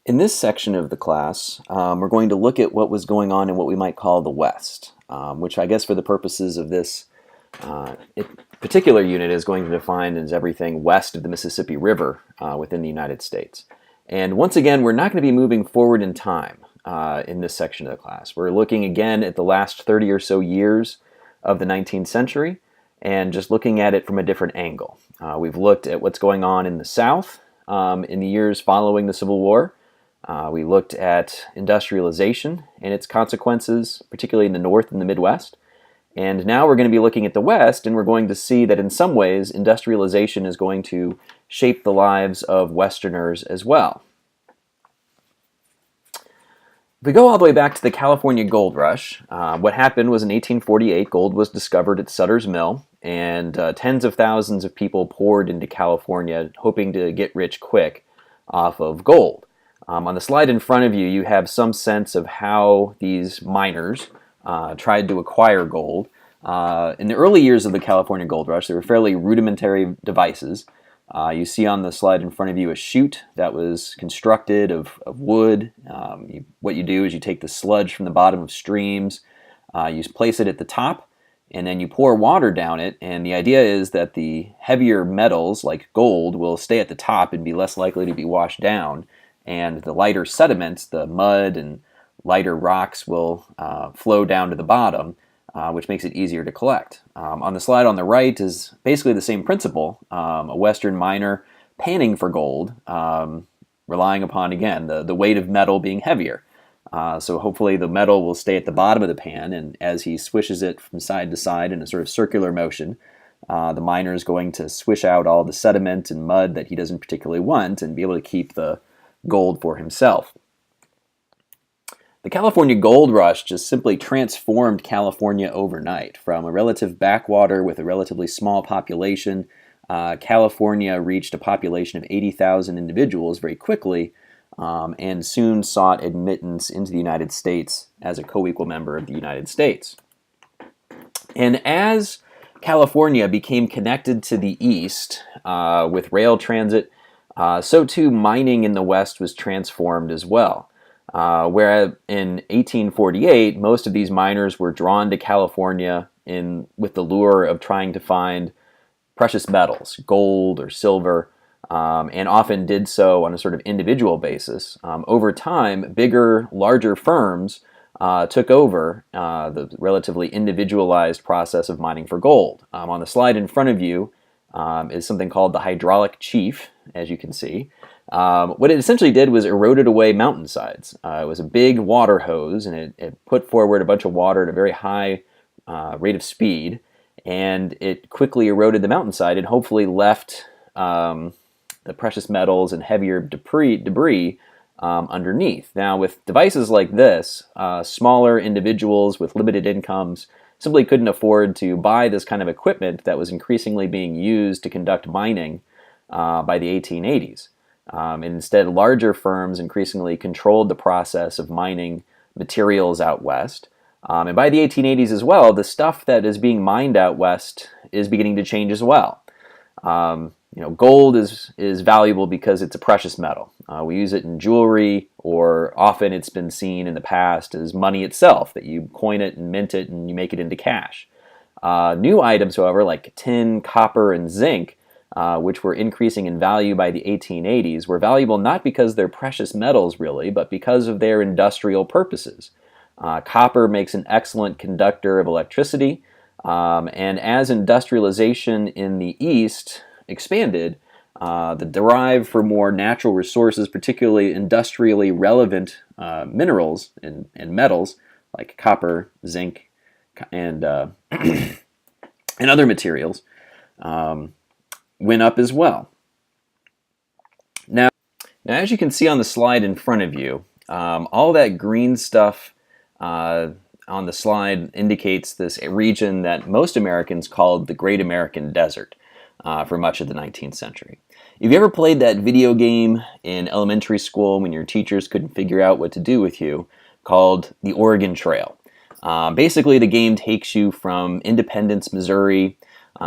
In this section of the class, we're going to look at what was going on in what we might call the West, which I guess for the purposes of this particular unit is going to define as everything west of the Mississippi River within the United States. And once again, we're not going to be moving forward in time in this section of the class. We're looking again at the last 30 or so years of the 19th century and just looking at it from a different angle. We've looked at what's going on in the South in the years following the Civil War. We looked at industrialization and its consequences, particularly in the North and the Midwest. And now we're going to be looking at the West, and we're going to see that in some ways industrialization is going to shape the lives of Westerners as well. If we go all the way back to the California Gold Rush, what happened was in 1848, gold was discovered at Sutter's Mill, and tens of thousands of people poured into California hoping to get rich quick off of gold. On the slide in front of you, you have some sense of how these miners tried to acquire gold. In the early years of the California Gold Rush, they were fairly rudimentary devices. You see on the slide in front of you a chute that was constructed of wood. What you do is you take the sludge from the bottom of streams, you place it at the top, and then you pour water down it. And the idea is that the heavier metals, like gold, will stay at the top and be less likely to be washed down. And the lighter sediments, the mud and lighter rocks, will flow down to the bottom, which makes it easier to collect. On the slide on the right is basically the same principle, a Western miner panning for gold, relying upon, again, the weight of metal being heavier. So hopefully the metal will stay at the bottom of the pan, and as he swishes it from side to side in a sort of circular motion, the miner is going to swish out all the sediment and mud that he doesn't particularly want and be able to keep the gold for himself. The California Gold Rush just simply transformed California overnight. From a relative backwater with a relatively small population, California reached a population of 80,000 individuals very quickly and soon sought admittance into the United States as a co-equal member of the United States. And as California became connected to the East with rail transit, so too mining in the West was transformed as well. Where in 1848, most of these miners were drawn to California with the lure of trying to find precious metals, gold or silver, and often did so on a sort of individual basis. Over time, bigger, larger firms took over the relatively individualized process of mining for gold. On the slide in front of you is something called the hydraulic chief, as you can see. What it essentially did was eroded away mountainsides. It was a big water hose, and it put forward a bunch of water at a very high rate of speed, and it quickly eroded the mountainside and hopefully left the precious metals and heavier debris underneath. Now, with devices like this, smaller individuals with limited incomes simply couldn't afford to buy this kind of equipment that was increasingly being used to conduct mining by the 1880s. And instead, larger firms increasingly controlled the process of mining materials out west. And by the 1880s as well, the stuff that is being mined out west is beginning to change as well. Gold is valuable because it's a precious metal. We use it in jewelry, or often it's been seen in the past as money itself, that you coin it and mint it and you make it into cash. New items, however, like tin, copper, and zinc, which were increasing in value by the 1880s, were valuable not because they're precious metals really, but because of their industrial purposes. Copper makes an excellent conductor of electricity, and as industrialization in the East expanded, the drive for more natural resources, particularly industrially relevant minerals and metals like copper, zinc, and and other materials, went up as well. Now, as you can see on the slide in front of you, all that green stuff on the slide indicates this region that most Americans called the Great American Desert for much of the 19th century. If you ever played that video game in elementary school when your teachers couldn't figure out what to do with you, called the Oregon Trail, basically the game takes you from Independence, Missouri,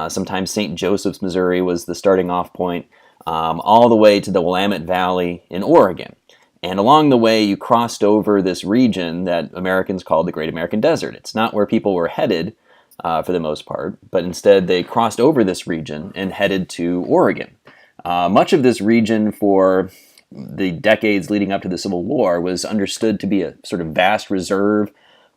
sometimes St. Joseph's, Missouri was the starting off point, all the way to the Willamette Valley in Oregon. And along the way, you crossed over this region that Americans called the Great American Desert. It's not where people were headed for the most part, but instead they crossed over this region and headed to Oregon. Much of this region for the decades leading up to the Civil War was understood to be a sort of vast reserve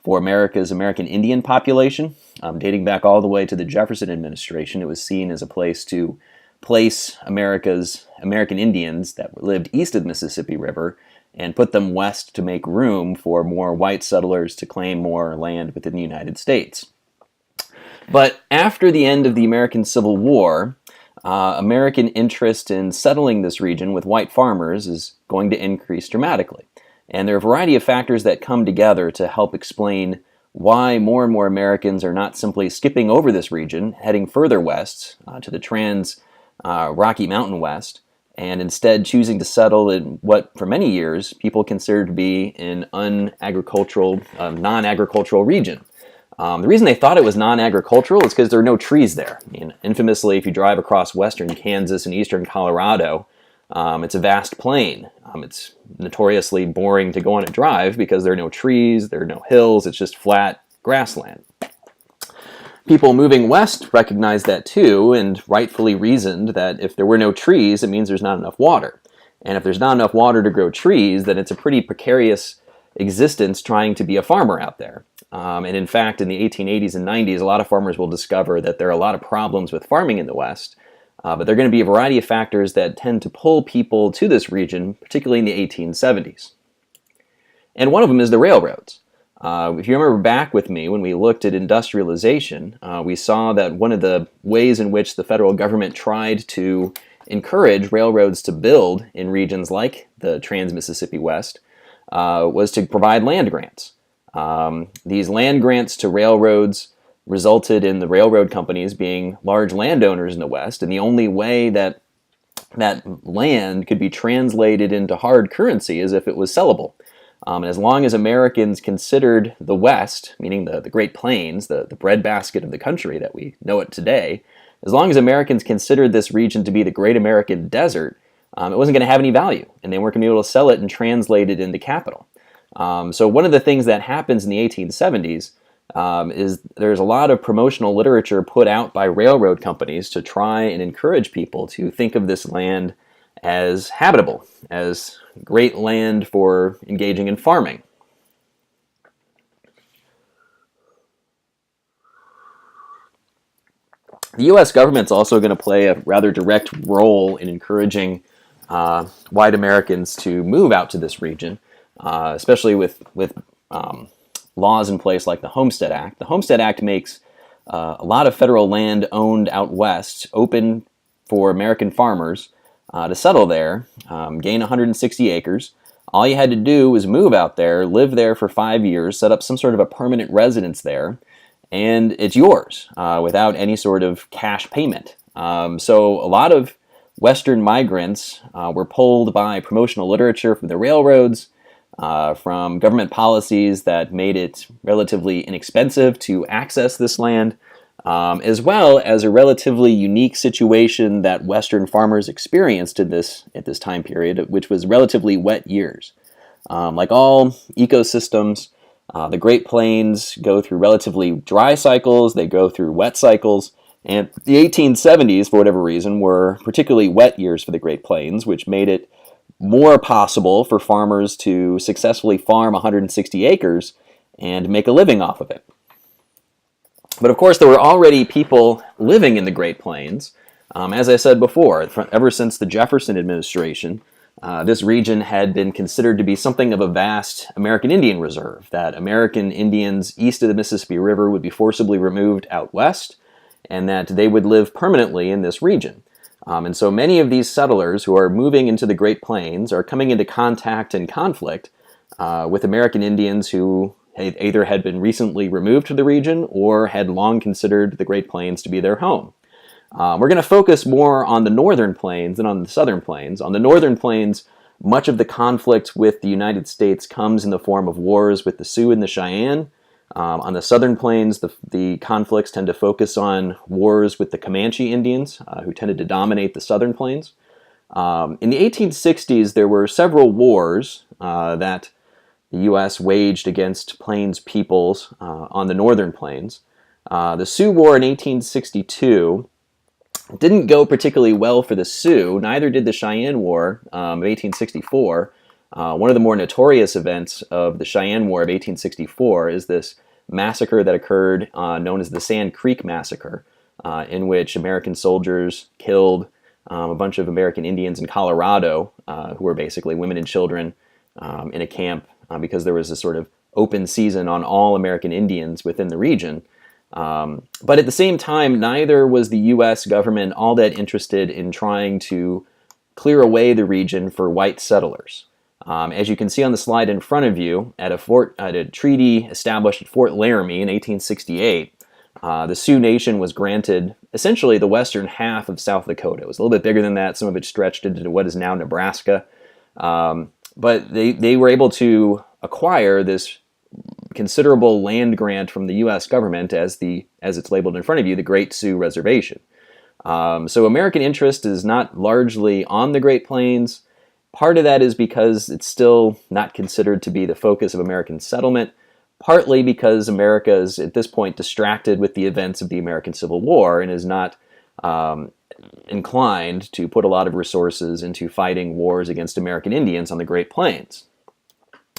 for America's American Indian population. Dating back all the way to the Jefferson administration, it was seen as a place to place American Indians that lived east of the Mississippi River and put them west to make room for more white settlers to claim more land within the United States. But after the end of the American Civil War, American interest in settling this region with white farmers is going to increase dramatically. And there are a variety of factors that come together to help explain why more and more Americans are not simply skipping over this region, heading further west to the Rocky Mountain West, and instead choosing to settle in what, for many years, people considered to be an non-agricultural region. The reason they thought it was non-agricultural is because there are no trees there. I mean, infamously, if you drive across western Kansas and eastern Colorado, it's a vast plain. It's notoriously boring to go on a drive because there are no trees, there are no hills, it's just flat grassland. People moving west recognized that too, and rightfully reasoned that if there were no trees, it means there's not enough water. And if there's not enough water to grow trees, then it's a pretty precarious existence trying to be a farmer out there. And in fact, in the 1880s and 90s, a lot of farmers will discover that there are a lot of problems with farming in the West, but there are going to be a variety of factors that tend to pull people to this region, particularly in the 1870s. And one of them is the railroads. If you remember back with me when we looked at industrialization, we saw that one of the ways in which the federal government tried to encourage railroads to build in regions like the Trans-Mississippi West was to provide land grants. These land grants to railroads resulted in the railroad companies being large landowners in the West, and the only way that that land could be translated into hard currency is if it was sellable. And as long as Americans considered the West, meaning the Great Plains, the breadbasket of the country that we know it today, as long as Americans considered this region to be the Great American Desert, it wasn't going to have any value, and they weren't going to be able to sell it and translate it into capital. So one of the things that happens in the 1870s is there's a lot of promotional literature put out by railroad companies to try and encourage people to think of this land as habitable, as great land for engaging in farming. The U.S. government's also going to play a rather direct role in encouraging white Americans to move out to this region, especially with laws in place like the Homestead Act. The Homestead Act makes a lot of federal land owned out west open for American farmers to settle there, gain 160 acres. All you had to do was move out there, live there for 5 years, set up some sort of a permanent residence there, and it's yours without any sort of cash payment. So a lot of Western migrants were pulled by promotional literature from the railroads, from government policies that made it relatively inexpensive to access this land, as well as a relatively unique situation that Western farmers experienced at this time period, which was relatively wet years. Like all ecosystems, the Great Plains go through relatively dry cycles, they go through wet cycles, and the 1870s, for whatever reason, were particularly wet years for the Great Plains, which made it more possible for farmers to successfully farm 160 acres and make a living off of it. But of course, there were already people living in the Great Plains. As I said before, ever since the Jefferson administration, this region had been considered to be something of a vast American Indian reserve, that American Indians east of the Mississippi River would be forcibly removed out west, and that they would live permanently in this region. And so many of these settlers who are moving into the Great Plains are coming into contact and conflict with American Indians who either had been recently removed to the region or had long considered the Great Plains to be their home. We're going to focus more on the northern plains than on the southern plains. On the northern plains, much of the conflict with the United States comes in the form of wars with the Sioux and the Cheyenne. On the southern plains, the conflicts tend to focus on wars with the Comanche Indians, who tended to dominate the southern plains. In the 1860s, there were several wars that the U.S. waged against Plains peoples on the northern plains. The Sioux War in 1862 didn't go particularly well for the Sioux. Neither did the Cheyenne War of 1864. One of the more notorious events of the Cheyenne War of 1864 is this massacre that occurred known as the Sand Creek Massacre, in which American soldiers killed a bunch of American Indians in Colorado, who were basically women and children in a camp because there was a sort of open season on all American Indians within the region. But at the same time, neither was the U.S. government all that interested in trying to clear away the region for white settlers. As you can see on the slide in front of you, at a treaty established at Fort Laramie in 1868, the Sioux Nation was granted essentially the western half of South Dakota. It was a little bit bigger than that. Some of it stretched into what is now Nebraska. But they were able to acquire this considerable land grant from the U.S. government as it's labeled in front of you, the Great Sioux Reservation. So American interest is not largely on the Great Plains. Part of that is because it's still not considered to be the focus of American settlement, partly because America is at this point distracted with the events of the American Civil War and is not inclined to put a lot of resources into fighting wars against American Indians on the Great Plains.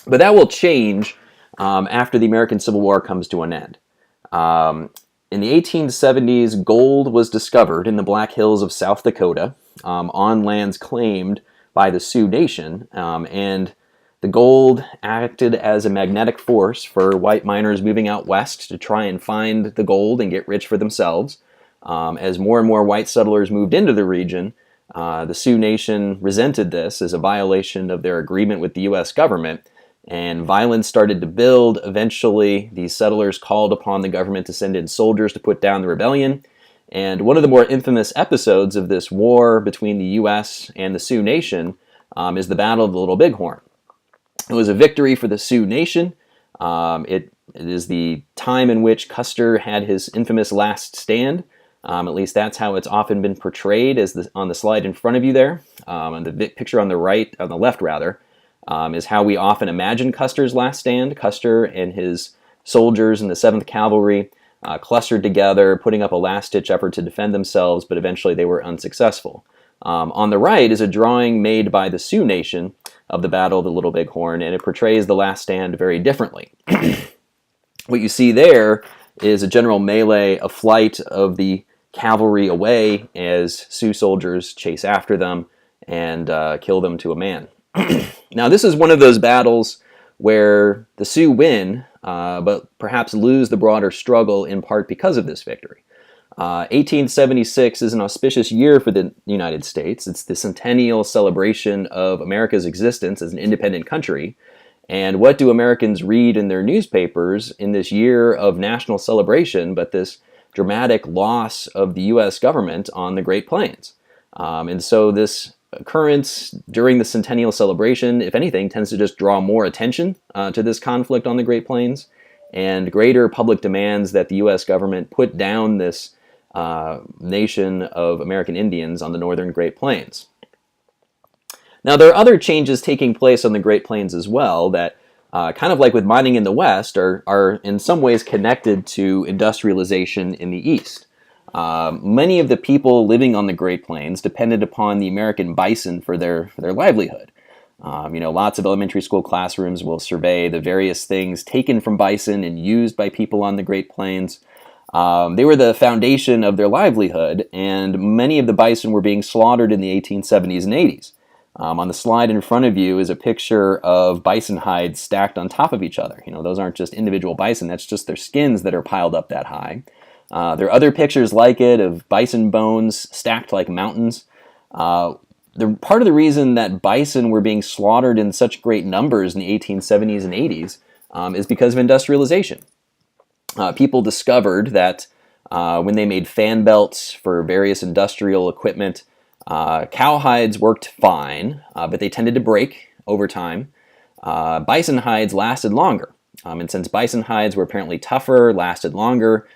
But that will change after the American Civil War comes to an end. In the 1870s, gold was discovered in the Black Hills of South Dakota on lands claimed by the Sioux Nation, and the gold acted as a magnetic force for white miners moving out west to try and find the gold and get rich for themselves. As more and more white settlers moved into the region, the Sioux Nation resented this as a violation of their agreement with the U.S. government, and violence started to build. Eventually, these settlers called upon the government to send in soldiers to put down the rebellion. And one of the more infamous episodes of this war between the U.S. and the Sioux Nation is the Battle of the Little Bighorn. It was a victory for the Sioux Nation. It is the time in which Custer had his infamous last stand. At least that's how it's often been portrayed on the slide in front of you there. And the picture on the left rather, is how we often imagine Custer's last stand. Custer and his soldiers in the 7th Cavalry clustered together, putting up a last-ditch effort to defend themselves, but eventually they were unsuccessful. On the right is a drawing made by the Sioux Nation of the Battle of the Little Bighorn, and it portrays the last stand very differently. What you see there is a general melee, a flight of the cavalry away as Sioux soldiers chase after them and kill them to a man. Now, this is one of those battles where the Sioux win, but perhaps lose the broader struggle in part because of this victory. 1876 is an auspicious year for the United States. It's the centennial celebration of America's existence as an independent country. And what do Americans read in their newspapers in this year of national celebration but this dramatic loss of the U.S. government on the Great Plains? And so this occurrence during the centennial celebration, if anything, tends to just draw more attention to this conflict on the Great Plains and greater public demands that the U.S. government put down this nation of American Indians on the northern Great Plains. Now, there are other changes taking place on the Great Plains as well that, kind of like with mining in the West, are in some ways connected to industrialization in the East. Many of the people living on the Great Plains depended upon the American bison for their livelihood. Lots of elementary school classrooms will survey the various things taken from bison and used by people on the Great Plains. They were the foundation of their livelihood, and many of the bison were being slaughtered in the 1870s and 80s. On the slide in front of you is a picture of bison hides stacked on top of each other. Those aren't just individual bison, that's just their skins that are piled up that high. There are other pictures like it of bison bones stacked like mountains. Part of the reason that bison were being slaughtered in such great numbers in the 1870s and 80s is because of industrialization. People discovered that when they made fan belts for various industrial equipment, cow hides worked fine, but they tended to break over time. Bison hides lasted longer. And since bison hides were apparently tougher, lasted longer,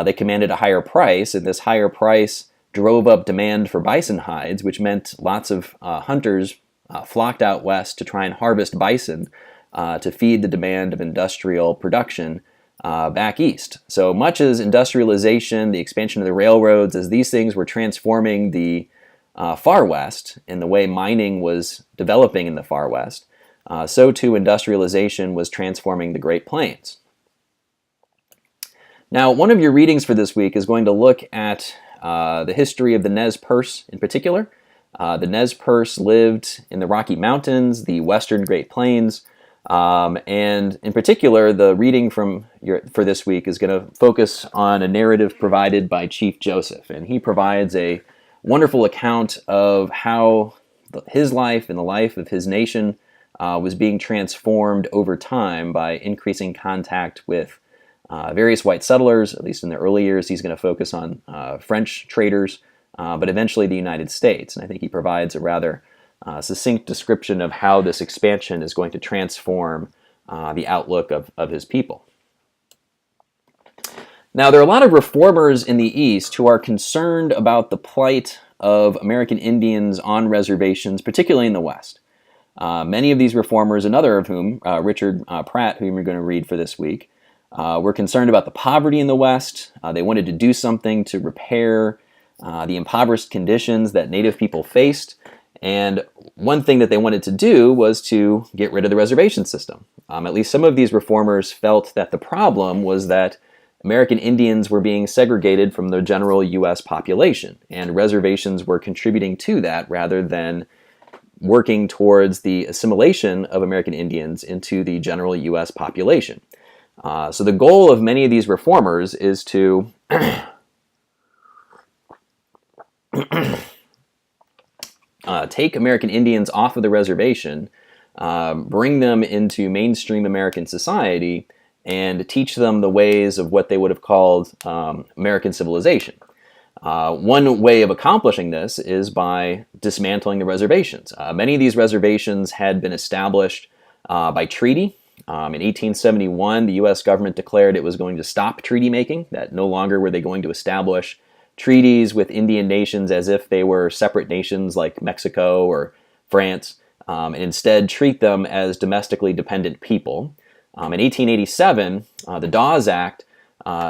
they commanded a higher price, and this higher price drove up demand for bison hides, which meant lots of hunters flocked out west to try and harvest bison to feed the demand of industrial production back east. So much as industrialization, the expansion of the railroads, as these things were transforming the far west in the way mining was developing in the far west, so too industrialization was transforming the Great Plains. Now, one of your readings for this week is going to look at the history of the Nez Perce in particular. The Nez Perce lived in the Rocky Mountains, the western Great Plains, and in particular, the reading for this week is going to focus on a narrative provided by Chief Joseph, and he provides a wonderful account of how his life and the life of his nation was being transformed over time by increasing contact with various white settlers. At least in the early years, he's going to focus on French traders, but eventually the United States. And I think he provides a rather succinct description of how this expansion is going to transform the outlook of his people. Now, there are a lot of reformers in the East who are concerned about the plight of American Indians on reservations, particularly in the West. Many of these reformers, another of whom, Richard Pratt, whom you're going to read for this week, were concerned about the poverty in the West. They wanted to do something to repair the impoverished conditions that Native people faced. And one thing that they wanted to do was to get rid of the reservation system. At least some of these reformers felt that the problem was that American Indians were being segregated from the general U.S. population, and reservations were contributing to that rather than working towards the assimilation of American Indians into the general U.S. population. So the goal of many of these reformers is to take American Indians off of the reservation, bring them into mainstream American society, and teach them the ways of what they would have called American civilization. One way of accomplishing this is by dismantling the reservations. Many of these reservations had been established by treaty. In 1871, the U.S. government declared it was going to stop treaty making, that no longer were they going to establish treaties with Indian nations as if they were separate nations like Mexico or France, and instead treat them as domestically dependent people. In 1887, the Dawes Act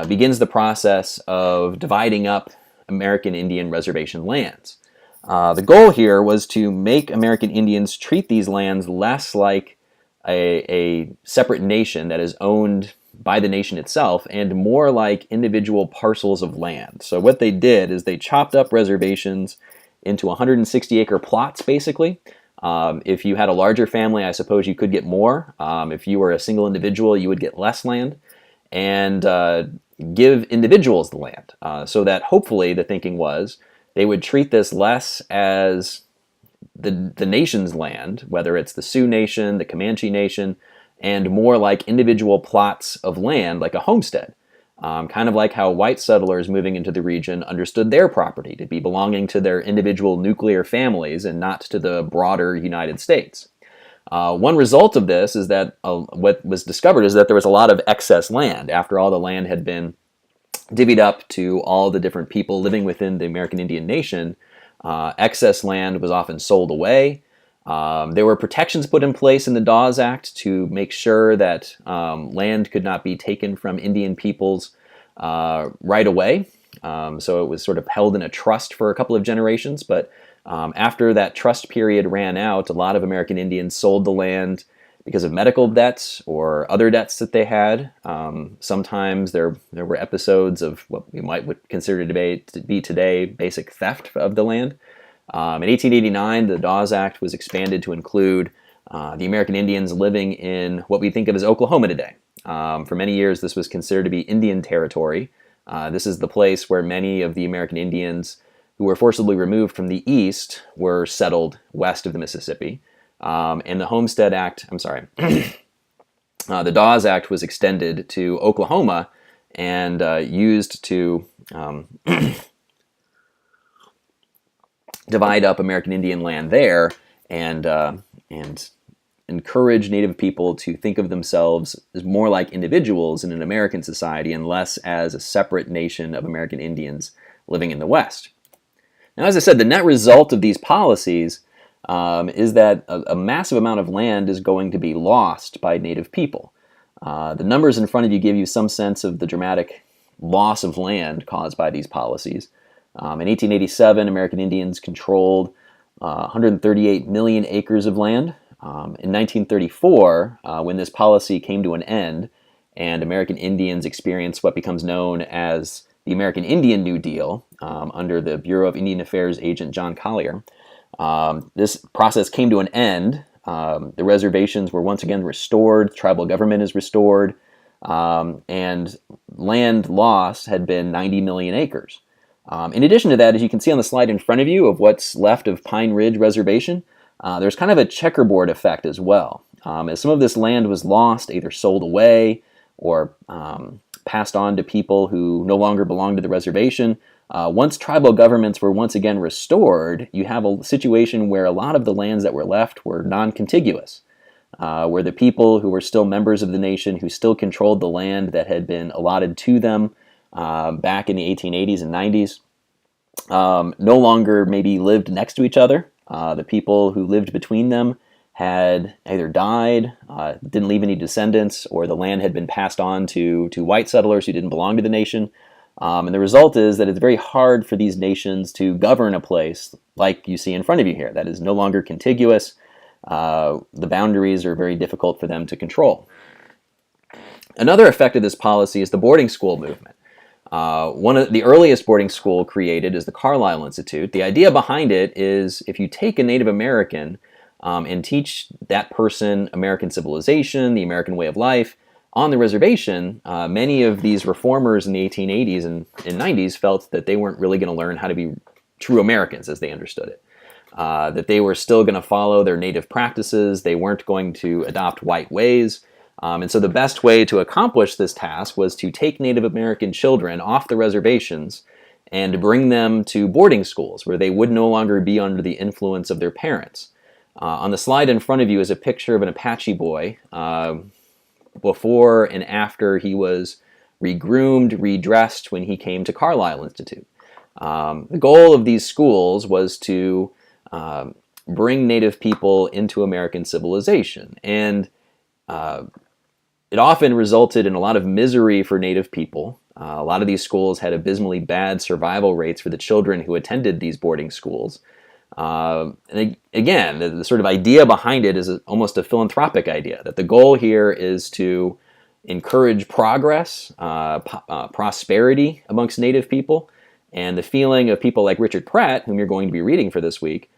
begins the process of dividing up American Indian reservation lands. The goal here was to make American Indians treat these lands less like a separate nation that is owned by the nation itself and more like individual parcels of land. So what they did is they chopped up reservations into 160-acre plots, basically. If you had a larger family, I suppose you could get more. If you were a single individual, you would get less land. And give individuals the land, so that hopefully the thinking was they would treat this less as the nation's land, whether it's the Sioux Nation, the Comanche Nation, and more like individual plots of land, like a homestead. Kind of like how white settlers moving into the region understood their property to be belonging to their individual nuclear families and not to the broader United States. One result of this is that what was discovered is that there was a lot of excess land. After all the land had been divvied up to all the different people living within the American Indian Nation, excess land was often sold away. There were protections put in place in the Dawes Act to make sure that land could not be taken from Indian peoples right away. So it was sort of held in a trust for a couple of generations, but after that trust period ran out, a lot of American Indians sold the land because of medical debts or other debts that they had. Sometimes there were episodes of what we would consider to be today basic theft of the land. In 1889, the Dawes Act was expanded to include the American Indians living in what we think of as Oklahoma today. For many years, this was considered to be Indian territory. This is the place where many of the American Indians who were forcibly removed from the East were settled west of the Mississippi. And the Homestead Act, the Dawes Act was extended to Oklahoma and used to divide up American Indian land there and encourage Native people to think of themselves as more like individuals in an American society and less as a separate nation of American Indians living in the West. Now, as I said, the net result of these policies is that a massive amount of land is going to be lost by Native people. The numbers in front of you give you some sense of the dramatic loss of land caused by these policies. In 1887, American Indians controlled 138 million acres of land. In 1934, when this policy came to an end and American Indians experienced what becomes known as the American Indian New Deal under the Bureau of Indian Affairs agent John Collier, this process came to an end. The reservations were once again restored, tribal government is restored, and land lost had been 90 million acres. In addition to that, as you can see on the slide in front of you of what's left of Pine Ridge Reservation, there's kind of a checkerboard effect as well. As some of this land was lost, either sold away or passed on to people who no longer belonged to the reservation, once tribal governments were once again restored, you have a situation where a lot of the lands that were left were non-contiguous, where the people who were still members of the nation, who still controlled the land that had been allotted to them back in the 1880s and 90s, no longer maybe lived next to each other. The people who lived between them had either died, didn't leave any descendants, or the land had been passed on to white settlers who didn't belong to the nation. And the result is that it's very hard for these nations to govern a place like you see in front of you here. That is no longer contiguous. The boundaries are very difficult for them to control. Another effect of this policy is the boarding school movement. One of the earliest boarding school created is the Carlisle Institute. The idea behind it is if you take a Native American and teach that person American civilization, the American way of life, on the reservation, many of these reformers in the 1880s and 90s felt that they weren't really going to learn how to be true Americans as they understood it. That they were still going to follow their native practices, they weren't going to adopt white ways. And so the best way to accomplish this task was to take Native American children off the reservations and bring them to boarding schools where they would no longer be under the influence of their parents. On the slide in front of you is a picture of an Apache boy before and after he was regroomed, redressed when he came to Carlisle Institute. The goal of these schools was to bring Native people into American civilization, and it often resulted in a lot of misery for Native people. A lot of these schools had abysmally bad survival rates for the children who attended these boarding schools. And again, the sort of idea behind it is almost a philanthropic idea, that the goal here is to encourage progress, prosperity amongst Native people, and the feeling of people like Richard Pratt, whom you're going to be reading for this week,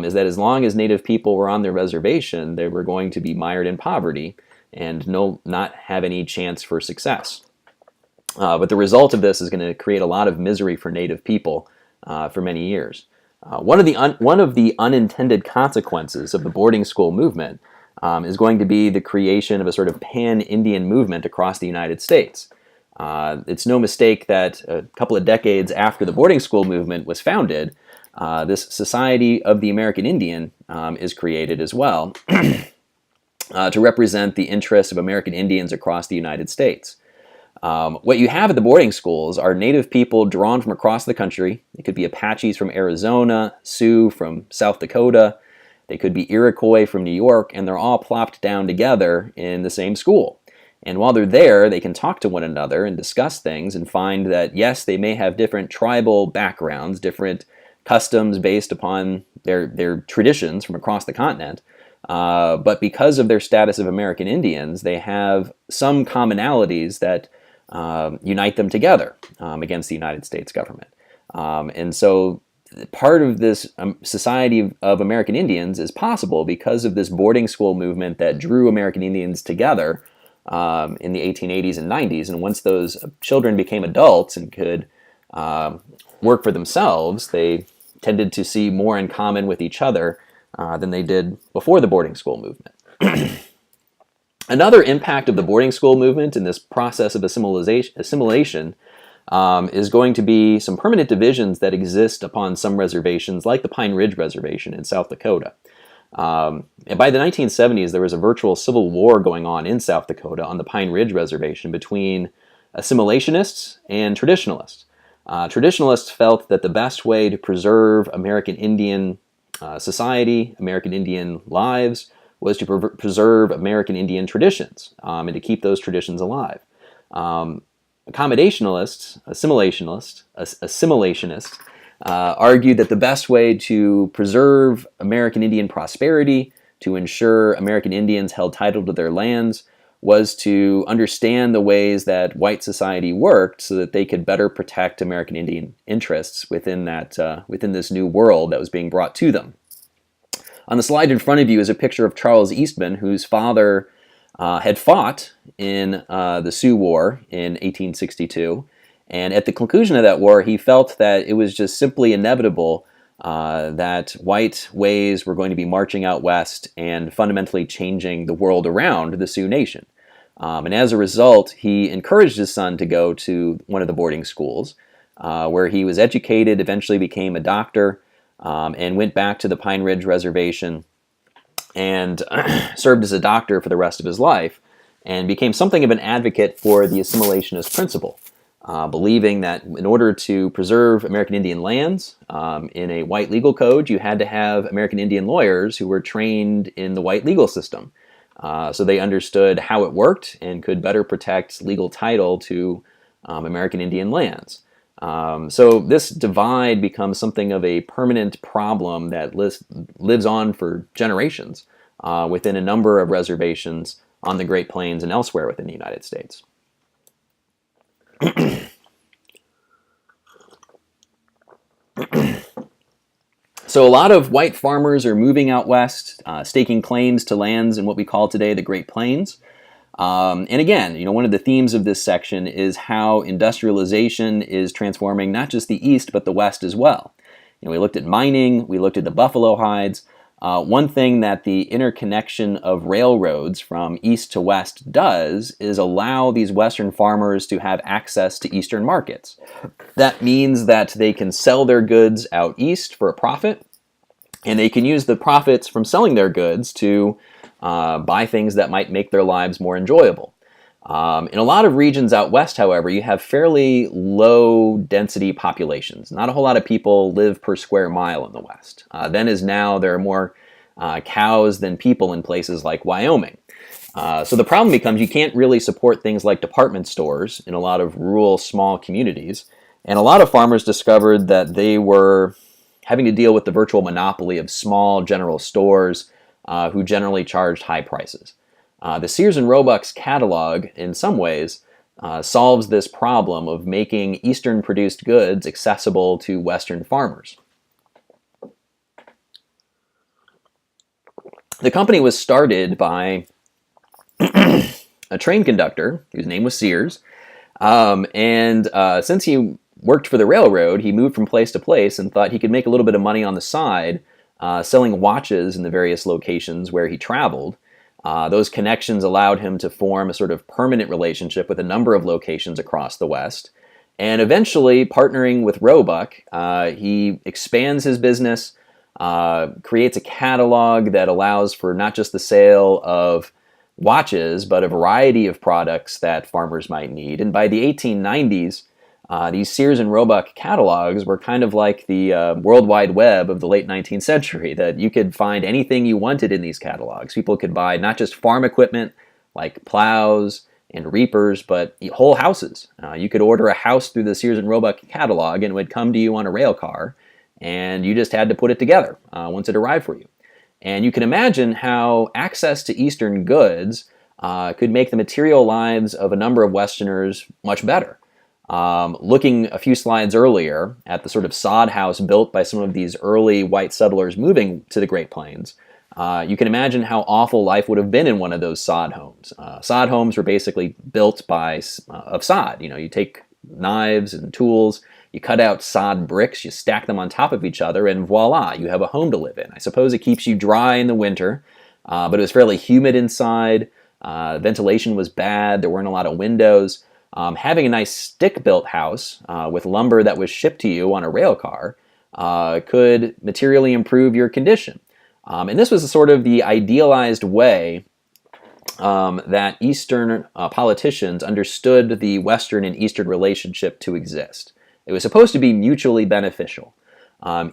is that as long as Native people were on their reservation, they were going to be mired in poverty and not have any chance for success. But the result of this is going to create a lot of misery for Native people for many years. One of the unintended consequences of the boarding school movement is going to be the creation of a sort of pan-Indian movement across the United States. It's no mistake that a couple of decades after the boarding school movement was founded, this Society of the American Indian is created as well to represent the interests of American Indians across the United States. What you have at the boarding schools are Native people drawn from across the country. It could be Apaches from Arizona, Sioux from South Dakota. They could be Iroquois from New York, and they're all plopped down together in the same school. And while they're there, they can talk to one another and discuss things and find that, yes, they may have different tribal backgrounds, different customs based upon their traditions from across the continent. But because of their status of American Indians, they have some commonalities that unite them together against the United States government. And so part of this Society of American Indians is possible because of this boarding school movement that drew American Indians together in the 1880s and 90s. And once those children became adults and could work for themselves, they tended to see more in common with each other than they did before the boarding school movement. Another impact of the boarding school movement in this process of assimilation is going to be some permanent divisions that exist upon some reservations, like the Pine Ridge Reservation in South Dakota. And by the 1970s, there was a virtual civil war going on in South Dakota on the Pine Ridge Reservation between assimilationists and traditionalists. Traditionalists felt that the best way to preserve American Indian society, American Indian lives, was to preserve American Indian traditions and to keep those traditions alive. Accommodationalists, assimilationists, argued that the best way to preserve American Indian prosperity, to ensure American Indians held title to their lands, was to understand the ways that white society worked so that they could better protect American Indian interests within this new world that was being brought to them. On the slide in front of you is a picture of Charles Eastman, whose father had fought in the Sioux War in 1862. And at the conclusion of that war, he felt that it was just simply inevitable that white ways were going to be marching out west and fundamentally changing the world around the Sioux Nation. And as a result, he encouraged his son to go to one of the boarding schools, where he was educated, eventually became a doctor, and went back to the Pine Ridge Reservation and served as a doctor for the rest of his life, and became something of an advocate for the assimilationist principle, believing that in order to preserve American Indian lands in a white legal code, you had to have American Indian lawyers who were trained in the white legal system. So they understood how it worked and could better protect legal title to American Indian lands. So this divide becomes something of a permanent problem that lives on for generations within a number of reservations on the Great Plains and elsewhere within the United States. So a lot of white farmers are moving out west, staking claims to lands in what we call today the Great Plains. And again, one of the themes of this section is how industrialization is transforming not just the East, but the West as well. We looked at mining, we looked at the buffalo hides. One thing that the interconnection of railroads from east to west does is allow these Western farmers to have access to Eastern markets. That means that they can sell their goods out east for a profit, and they can use the profits from selling their goods to buy things that might make their lives more enjoyable. In a lot of regions out west, however, you have fairly low density populations. Not a whole lot of people live per square mile in the West. Then as now, there are more cows than people in places like Wyoming. So the problem becomes you can't really support things like department stores in a lot of rural, small communities. And a lot of farmers discovered that they were having to deal with the virtual monopoly of small general stores who generally charged high prices. The Sears and Roebuck's catalog, in some ways, solves this problem of making Eastern-produced goods accessible to Western farmers. The company was started by a train conductor whose name was Sears, and since he worked for the railroad, he moved from place to place and thought he could make a little bit of money on the side selling watches in the various locations where he traveled. Those connections allowed him to form a sort of permanent relationship with a number of locations across the West. And eventually, partnering with Roebuck, he expands his business, creates a catalog that allows for not just the sale of watches, but a variety of products that farmers might need. And by the 1890s, these Sears and Roebuck catalogs were kind of like the World Wide Web of the late 19th century, that you could find anything you wanted in these catalogs. People could buy not just farm equipment like plows and reapers, but whole houses. You could order a house through the Sears and Roebuck catalog and it would come to you on a rail car, and you just had to put it together once it arrived for you. And you can imagine how access to Eastern goods could make the material lives of a number of Westerners much better. Looking a few slides earlier at the sort of sod house built by some of these early white settlers moving to the Great Plains, you can imagine how awful life would have been in one of those sod homes. Sod homes were basically built of sod. You take knives and tools, you cut out sod bricks, you stack them on top of each other, and voila, you have a home to live in. I suppose it keeps you dry in the winter, but it was fairly humid inside. Ventilation was bad. There weren't a lot of windows. Having a nice stick-built house with lumber that was shipped to you on a rail car could materially improve your condition. And this was sort of the idealized way that Eastern politicians understood the Western and Eastern relationship to exist. It was supposed to be mutually beneficial.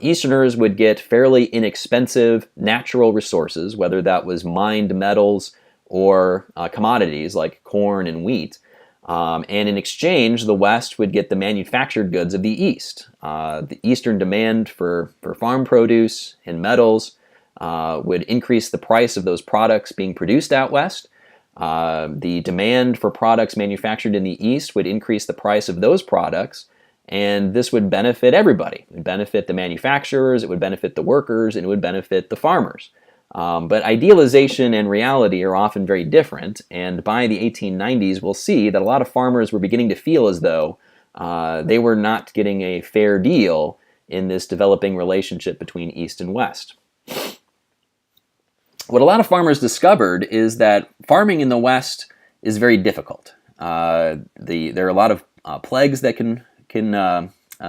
Easterners would get fairly inexpensive natural resources, whether that was mined metals or commodities like corn and wheat. And in exchange, the West would get the manufactured goods of the East. The Eastern demand for farm produce and metals would increase the price of those products being produced out West. The demand for products manufactured in the East would increase the price of those products, and this would benefit everybody. It would benefit the manufacturers, it would benefit the workers, and it would benefit the farmers. But idealization and reality are often very different, and by the 1890s we'll see that a lot of farmers were beginning to feel as though they were not getting a fair deal in this developing relationship between East and West. What a lot of farmers discovered is that farming in the West is very difficult. There are a lot of plagues that can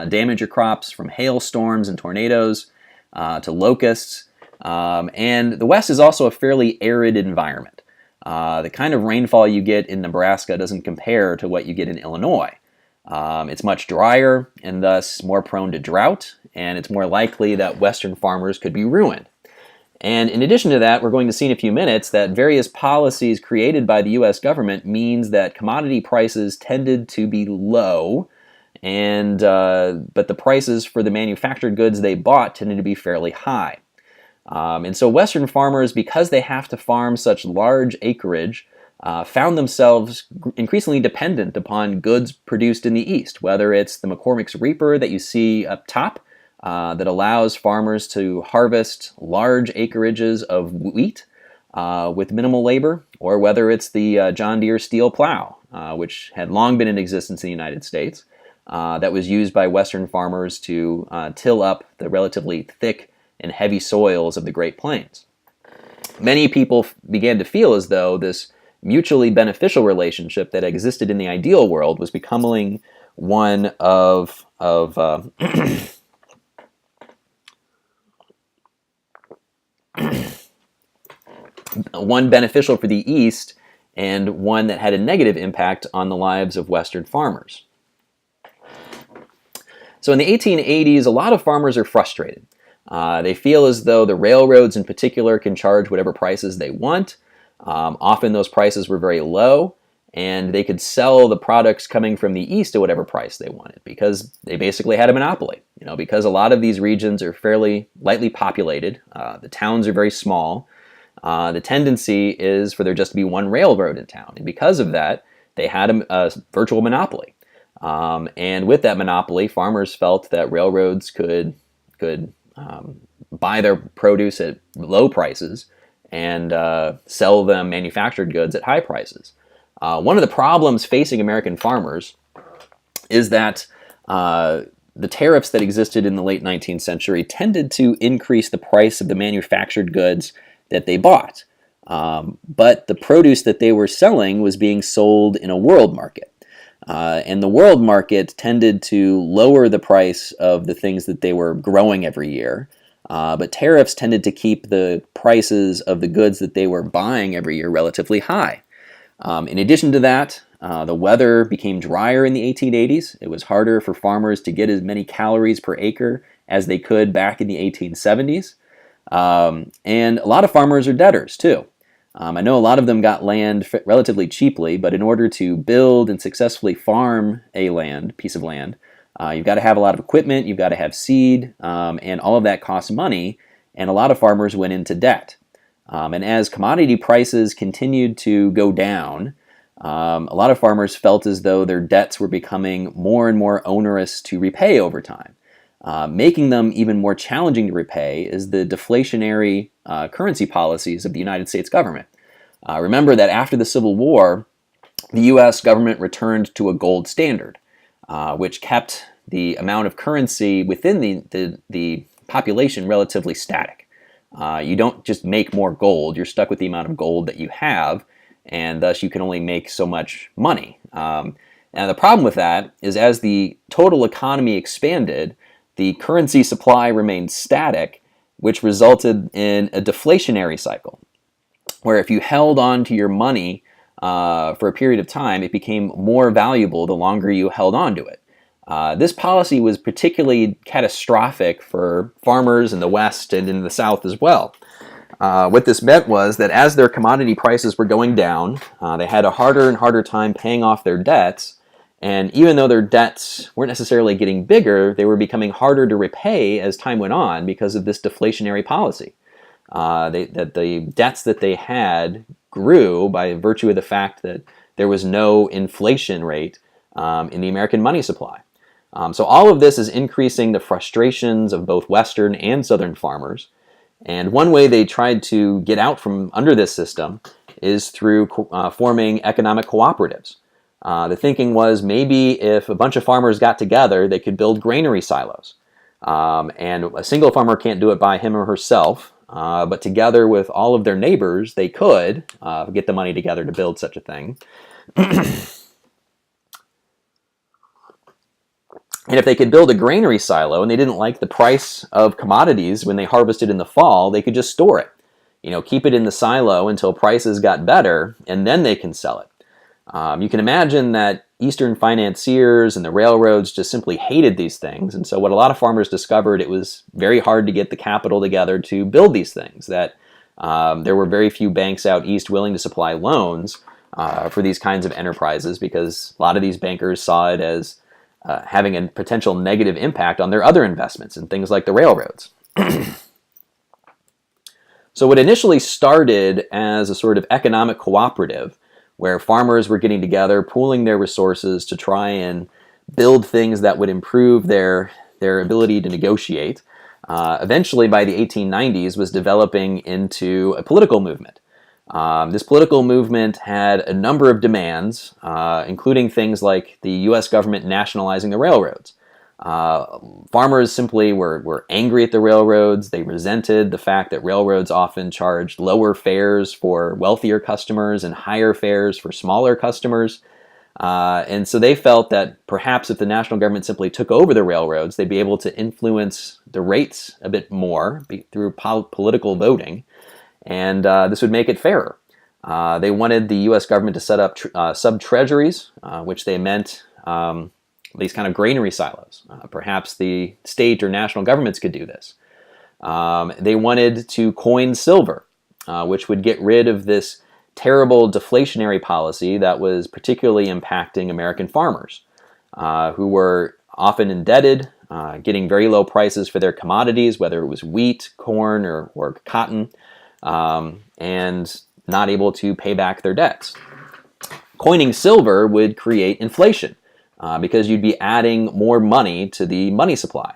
damage your crops, from hailstorms and tornadoes to locusts. And the West is also a fairly arid environment. The kind of rainfall you get in Nebraska doesn't compare to what you get in Illinois. It's much drier and thus more prone to drought, and it's more likely that Western farmers could be ruined. And in addition to that, we're going to see in a few minutes that various policies created by the U.S. government means that commodity prices tended to be low, and but the prices for the manufactured goods they bought tended to be fairly high. And so Western farmers, because they have to farm such large acreage, found themselves increasingly dependent upon goods produced in the East, whether it's the McCormick's Reaper that you see up top, that allows farmers to harvest large acreages of wheat with minimal labor, or whether it's the John Deere steel plow, which had long been in existence in the United States, that was used by Western farmers to till up the relatively thick and heavy soils of the Great Plains. Many people began to feel as though this mutually beneficial relationship that existed in the ideal world was becoming one of one beneficial for the East and one that had a negative impact on the lives of Western farmers. So in the 1880s, a lot of farmers are frustrated. They feel as though the railroads in particular can charge whatever prices they want. Often those prices were very low, and they could sell the products coming from the East at whatever price they wanted because they basically had a monopoly. Because a lot of these regions are fairly lightly populated, the towns are very small. The tendency is for there just to be one railroad in town, and because of that, they had a virtual monopoly. And with that monopoly, farmers felt that railroads could buy their produce at low prices and sell them manufactured goods at high prices. One of the problems facing American farmers is that the tariffs that existed in the late 19th century tended to increase the price of the manufactured goods that they bought. But the produce that they were selling was being sold in a world market. And the world market tended to lower the price of the things that they were growing every year. But tariffs tended to keep the prices of the goods that they were buying every year relatively high. In addition to that, the weather became drier in the 1880s. It was harder for farmers to get as many calories per acre as they could back in the 1870s. And a lot of farmers are debtors too. I know a lot of them got land relatively cheaply, but in order to build and successfully farm a piece of land, you've got to have a lot of equipment, you've got to have seed, and all of that costs money, and a lot of farmers went into debt. And as commodity prices continued to go down, a lot of farmers felt as though their debts were becoming more and more onerous to repay over time. Making them even more challenging to repay is the deflationary currency policies of the United States government. Remember that after the Civil War, the U.S. government returned to a gold standard, which kept the amount of currency within the population relatively static. You don't just make more gold, you're stuck with the amount of gold that you have, and thus you can only make so much money. Now the problem with that is as the total economy expanded, the currency supply remained static, which resulted in a deflationary cycle, where if you held on to your money for a period of time, it became more valuable the longer you held on to it. This policy was particularly catastrophic for farmers in the West and in the South as well. What this meant was that as their commodity prices were going down, they had a harder and harder time paying off their debts. And even though their debts weren't necessarily getting bigger, they were becoming harder to repay as time went on because of this deflationary policy. That the debts that they had grew by virtue of the fact that there was no inflation rate in the American money supply. So all of this is increasing the frustrations of both Western and Southern farmers. And one way they tried to get out from under this system is through forming economic cooperatives. The thinking was maybe if a bunch of farmers got together, they could build granary silos. And a single farmer can't do it by him or herself, but together with all of their neighbors, they could get the money together to build such a thing. And if they could build a granary silo and they didn't like the price of commodities when they harvested in the fall, they could just store it. Keep it in the silo until prices got better, and then they can sell it. You can imagine that Eastern financiers and the railroads just simply hated these things. And so what a lot of farmers discovered, it was very hard to get the capital together to build these things, that there were very few banks out east willing to supply loans for these kinds of enterprises because a lot of these bankers saw it as having a potential negative impact on their other investments in things like the railroads. So what initially started as a sort of economic cooperative where farmers were getting together, pooling their resources to try and build things that would improve their ability to negotiate, eventually by the 1890s was developing into a political movement. This political movement had a number of demands, including things like the U.S. government nationalizing the railroads. Farmers simply were angry at the railroads. They resented the fact that railroads often charged lower fares for wealthier customers and higher fares for smaller customers. And so they felt that perhaps if the national government simply took over the railroads, they'd be able to influence the rates a bit more through political voting. And this would make it fairer. They wanted the U.S. government to set up sub-treasuries, which they meant these kind of granary silos. Perhaps the state or national governments could do this. They wanted to coin silver, which would get rid of this terrible deflationary policy that was particularly impacting American farmers, who were often indebted, getting very low prices for their commodities, whether it was wheat, corn, or cotton, and not able to pay back their debts. Coining silver would create inflation because you'd be adding more money to the money supply.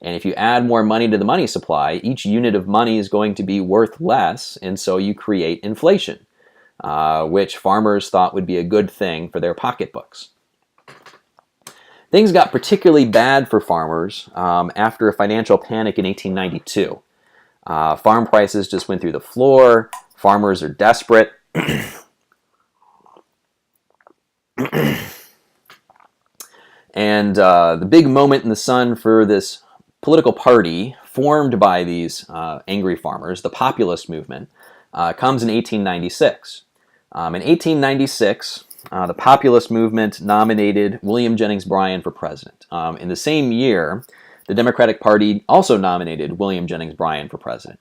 And if you add more money to the money supply, each unit of money is going to be worth less, and so you create inflation, which farmers thought would be a good thing for their pocketbooks. Things got particularly bad for farmers after a financial panic in 1892. Farm prices just went through the floor. Farmers are desperate. And the big moment in the sun for this political party formed by these angry farmers, the populist movement, comes in 1896. In 1896, the populist movement nominated William Jennings Bryan for president. In the same year, the Democratic Party also nominated William Jennings Bryan for president.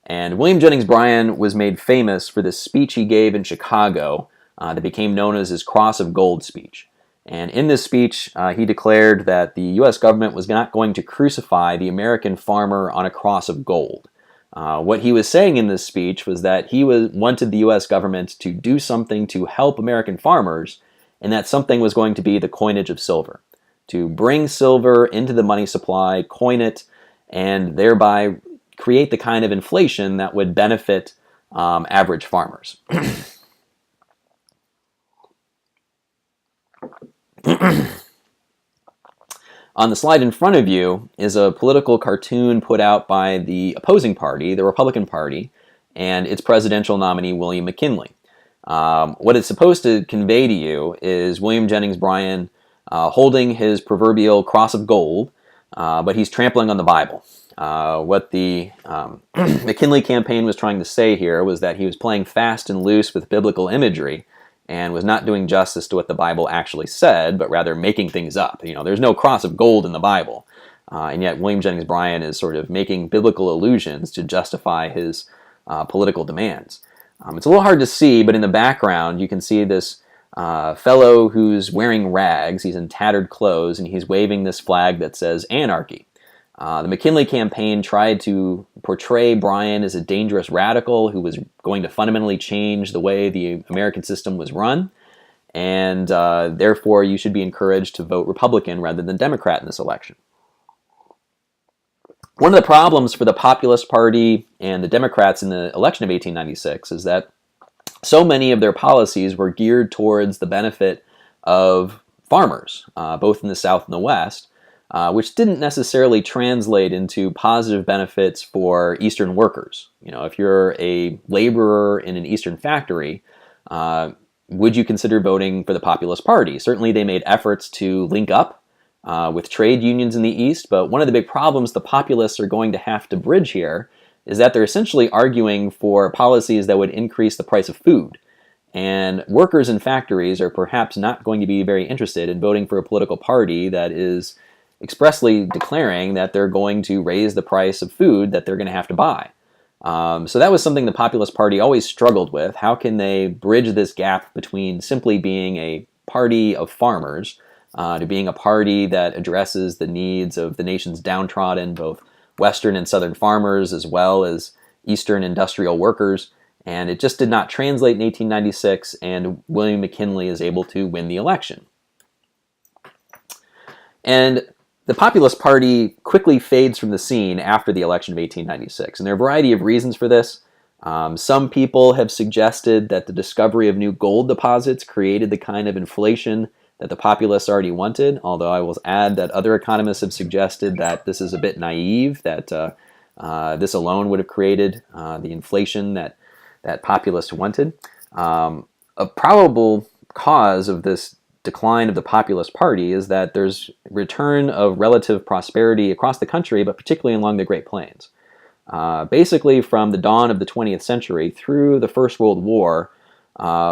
And William Jennings Bryan was made famous for this speech he gave in Chicago that became known as his Cross of Gold speech. And in this speech, he declared that the U.S. government was not going to crucify the American farmer on a cross of gold. What he was saying in this speech was that he wanted the U.S. government to do something to help American farmers, and that something was going to be the coinage of silver, to bring silver into the money supply, coin it, and thereby create the kind of inflation that would benefit average farmers. On the slide in front of you is a political cartoon put out by the opposing party, the Republican Party, and its presidential nominee, William McKinley. What it's supposed to convey to you is William Jennings Bryan holding his proverbial cross of gold, but he's trampling on the Bible. What the McKinley campaign was trying to say here was that he was playing fast and loose with biblical imagery, and was not doing justice to what the Bible actually said, but rather making things up. There's no cross of gold in the Bible. And yet William Jennings Bryan is sort of making biblical allusions to justify his political demands. It's a little hard to see, but in the background you can see this fellow who's wearing rags. He's in tattered clothes, and he's waving this flag that says anarchy. The McKinley campaign tried to portray Bryan as a dangerous radical who was going to fundamentally change the way the American system was run, and therefore you should be encouraged to vote Republican rather than Democrat in this election. One of the problems for the Populist Party and the Democrats in the election of 1896 is that so many of their policies were geared towards the benefit of farmers, both in the South and the West, which didn't necessarily translate into positive benefits for Eastern workers. If you're a laborer in an Eastern factory, would you consider voting for the Populist Party? Certainly they made efforts to link up with trade unions in the East, but one of the big problems the populists are going to have to bridge here is that they're essentially arguing for policies that would increase the price of food. And workers in factories are perhaps not going to be very interested in voting for a political party that is expressly declaring that they're going to raise the price of food that they're going to have to buy. So that was something the Populist Party always struggled with. How can they bridge this gap between simply being a party of farmers to being a party that addresses the needs of the nation's downtrodden, both Western and Southern farmers, as well as Eastern industrial workers? And it just did not translate in 1896, and William McKinley is able to win the election. And the Populist Party quickly fades from the scene after the election of 1896, and there are a variety of reasons for this. Some people have suggested that the discovery of new gold deposits created the kind of inflation that the populists already wanted, although I will add that other economists have suggested that this is a bit naive, that this alone would have created the inflation that populists wanted. A probable cause of this decline of the Populist Party is that there's return of relative prosperity across the country, but particularly along the Great Plains. Basically, from the dawn of the 20th century through the First World War,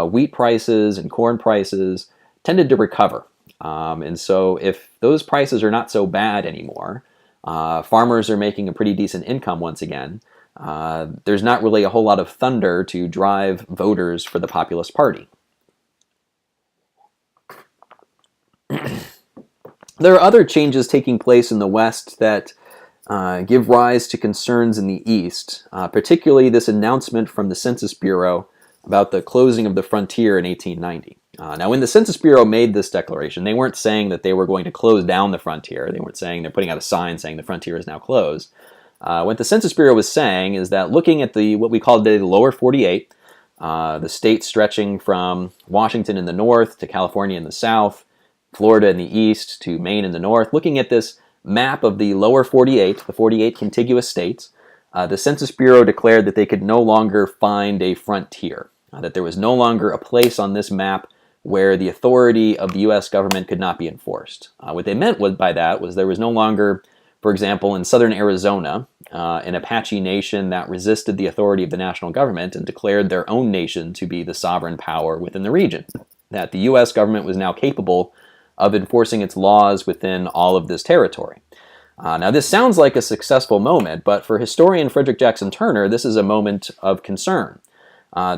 wheat prices and corn prices tended to recover. And so if those prices are not so bad anymore, farmers are making a pretty decent income once again, there's not really a whole lot of thunder to drive voters for the Populist Party. There are other changes taking place in the West that give rise to concerns in the East, particularly this announcement from the Census Bureau about the closing of the frontier in 1890. Now, when the Census Bureau made this declaration, they weren't saying that they were going to close down the frontier. They weren't saying they're putting out a sign saying the frontier is now closed. What the Census Bureau was saying is that looking at what we call today the lower 48, the states stretching from Washington in the north to California in the south, Florida in the east to Maine in the north, looking at this map of the lower 48, the 48 contiguous states, the Census Bureau declared that they could no longer find a frontier, that there was no longer a place on this map where the authority of the U.S. government could not be enforced. What they meant by that was there was no longer, for example, in southern Arizona, an Apache nation that resisted the authority of the national government and declared their own nation to be the sovereign power within the region, that the U.S. government was now capable of enforcing its laws within all of this territory. Now, this sounds like a successful moment, but for historian Frederick Jackson Turner, this is a moment of concern.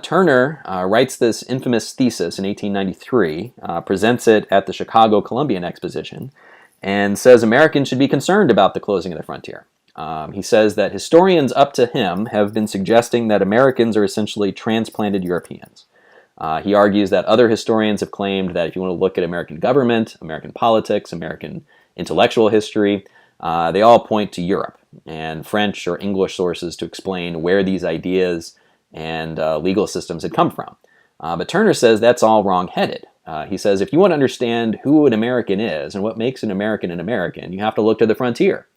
Turner writes this infamous thesis in 1893, presents it at the Chicago Columbian Exposition, and says Americans should be concerned about the closing of the frontier. He says that historians up to him have been suggesting that Americans are essentially transplanted Europeans. He argues that other historians have claimed that if you want to look at American government, American politics, American intellectual history, they all point to Europe and French or English sources to explain where these ideas and legal systems had come from. But Turner says that's all wrong-headed. He says if you want to understand who an American is and what makes an American, you have to look to the frontier.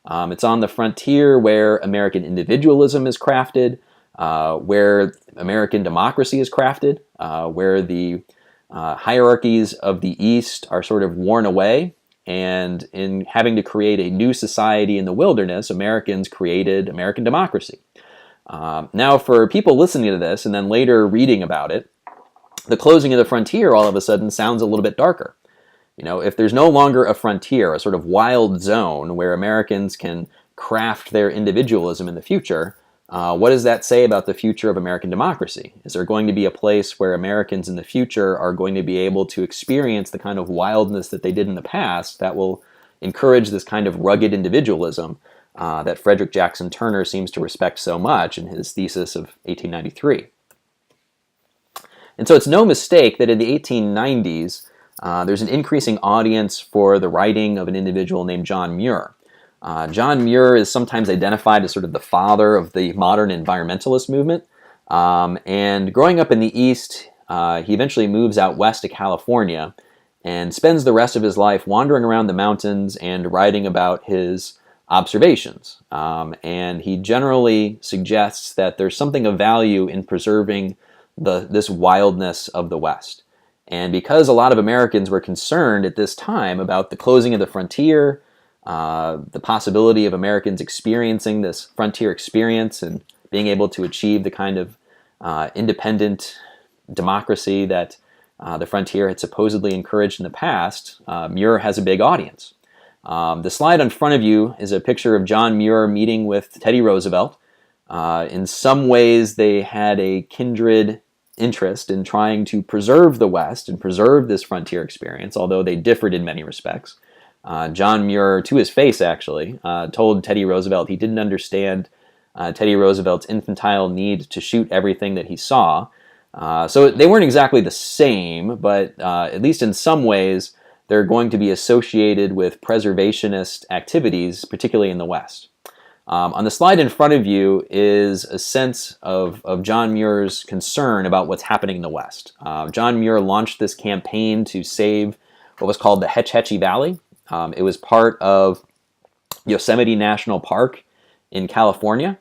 It's on the frontier where American individualism is crafted, where American democracy is crafted, where the hierarchies of the East are sort of worn away, and in having to create a new society in the wilderness, Americans created American democracy. Now, for people listening to this and then later reading about it, the closing of the frontier all of a sudden sounds a little bit darker. If there's no longer a frontier, a sort of wild zone where Americans can craft their individualism in the future, what does that say about the future of American democracy? Is there going to be a place where Americans in the future are going to be able to experience the kind of wildness that they did in the past that will encourage this kind of rugged individualism that Frederick Jackson Turner seems to respect so much in his thesis of 1893? And so it's no mistake that in the 1890s, there's an increasing audience for the writing of an individual named John Muir. John Muir is sometimes identified as sort of the father of the modern environmentalist movement. And growing up in the East, he eventually moves out west to California and spends the rest of his life wandering around the mountains and writing about his observations. And he generally suggests that there's something of value in preserving this wildness of the West. And because a lot of Americans were concerned at this time about the closing of the frontier, the possibility of Americans experiencing this frontier experience and being able to achieve the kind of independent democracy that the frontier had supposedly encouraged in the past, Muir has a big audience. The slide in front of you is a picture of John Muir meeting with Teddy Roosevelt. In some ways, they had a kindred interest in trying to preserve the West and preserve this frontier experience, although they differed in many respects. John Muir, to his face actually, told Teddy Roosevelt he didn't understand Teddy Roosevelt's infantile need to shoot everything that he saw. So they weren't exactly the same, but at least in some ways, they're going to be associated with preservationist activities, particularly in the West. On the slide in front of you is a sense of John Muir's concern about what's happening in the West. John Muir launched this campaign to save what was called the Hetch Hetchy Valley. It was part of Yosemite National Park in California.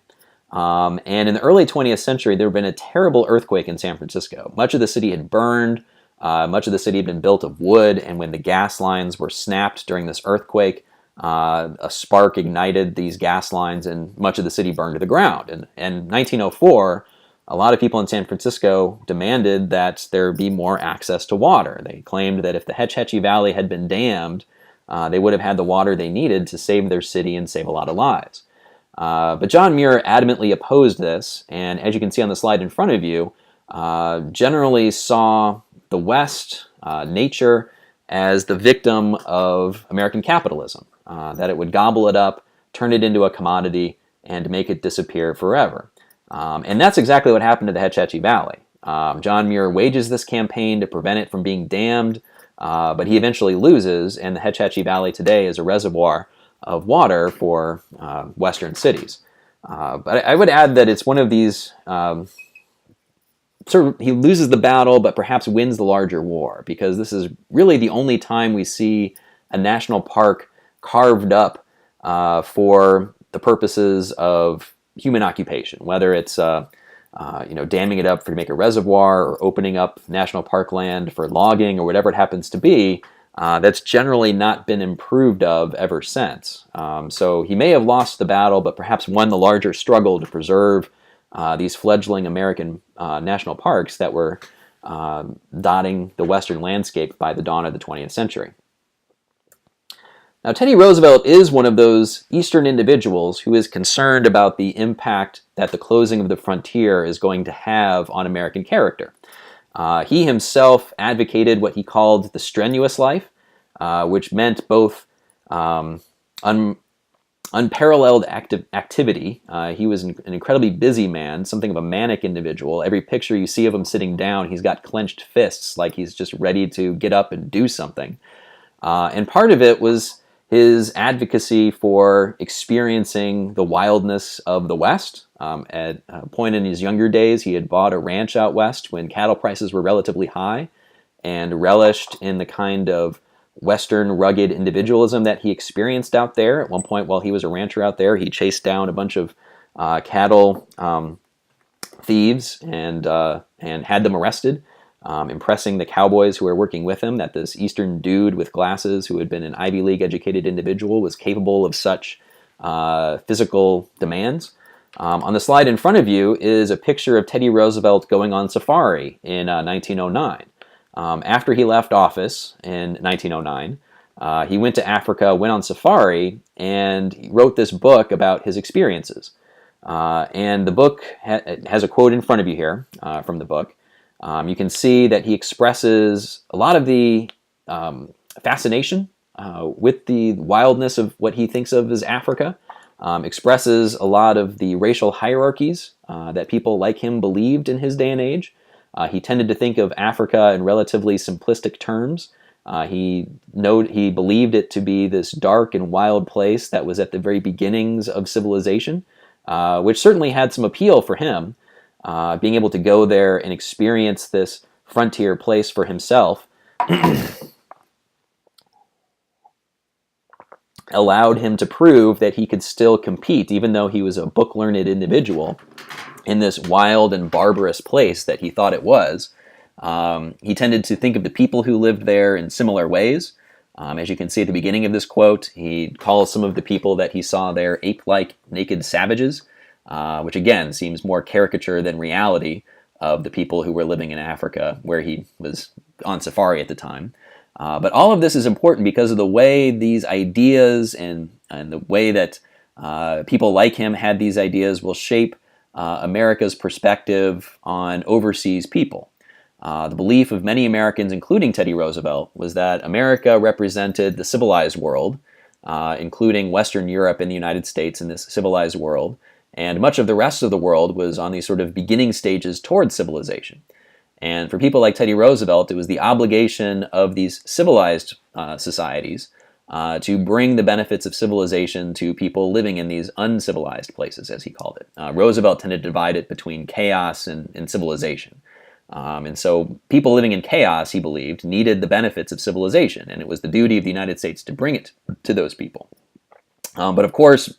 And in the early 20th century, there had been a terrible earthquake in San Francisco. Much of the city had burned. Much of the city had been built of wood. And when the gas lines were snapped during this earthquake, a spark ignited these gas lines and much of the city burned to the ground. And in 1904, a lot of people in San Francisco demanded that there be more access to water. They claimed that if the Hetch Hetchy Valley had been dammed, they would have had the water they needed to save their city and save a lot of lives. But John Muir adamantly opposed this, and as you can see on the slide in front of you, generally saw the West, nature, as the victim of American capitalism, that it would gobble it up, turn it into a commodity, and make it disappear forever. And that's exactly what happened to the Hetch Hetchy Valley. John Muir wages this campaign to prevent it from being dammed, but he eventually loses, and the Hetch Hetchy Valley today is a reservoir of water for Western cities. But I would add that it's one of these he loses the battle, but perhaps wins the larger war, because this is really the only time we see a national park carved up for the purposes of human occupation, whether it's damming it up to make a reservoir or opening up national park land for logging or whatever it happens to be. That's generally not been improved of ever since. So he may have lost the battle, but perhaps won the larger struggle to preserve these fledgling American national parks that were dotting the Western landscape by the dawn of the 20th century. Now, Teddy Roosevelt is one of those Eastern individuals who is concerned about the impact that the closing of the frontier is going to have on American character. He himself advocated what he called the strenuous life, which meant both unparalleled activity. He was an incredibly busy man, something of a manic individual. Every picture you see of him sitting down, he's got clenched fists, like he's just ready to get up and do something. And part of it was his advocacy for experiencing the wildness of the West. At a point in his younger days, he had bought a ranch out west when cattle prices were relatively high and relished in the kind of Western rugged individualism that he experienced out there. At one point, while he was a rancher out there, he chased down a bunch of cattle thieves and had them arrested, impressing the cowboys who were working with him that this Eastern dude with glasses who had been an Ivy League educated individual was capable of such physical demands. On the slide in front of you is a picture of Teddy Roosevelt going on safari in 1909. After he left office in 1909, he went to Africa, went on safari, and he wrote this book about his experiences. And the book has a quote in front of you here from the book. You can see that he expresses a lot of the fascination with the wildness of what he thinks of as Africa, expresses a lot of the racial hierarchies that people like him believed in his day and age. He tended to think of Africa in relatively simplistic terms. He believed it to be this dark and wild place that was at the very beginnings of civilization, which certainly had some appeal for him. Being able to go there and experience this frontier place for himself allowed him to prove that he could still compete, even though he was a book-learned individual, in this wild and barbarous place that he thought it was. He tended to think of the people who lived there in similar ways. As you can see at the beginning of this quote, he calls some of the people that he saw there ape-like naked savages, which again seems more caricature than reality of the people who were living in Africa where he was on safari at the time. But all of this is important because of the way these ideas and the way that people like him had these ideas will shape America's perspective on overseas people. The belief of many Americans, including Teddy Roosevelt, was that America represented the civilized world, including Western Europe and the United States in this civilized world, and much of the rest of the world was on these sort of beginning stages towards civilization. And for people like Teddy Roosevelt, it was the obligation of these civilized societies to bring the benefits of civilization to people living in these uncivilized places, as he called it. Roosevelt tended to divide it between chaos and civilization. And so people living in chaos, he believed, needed the benefits of civilization, and it was the duty of the United States to bring it to those people. But of course,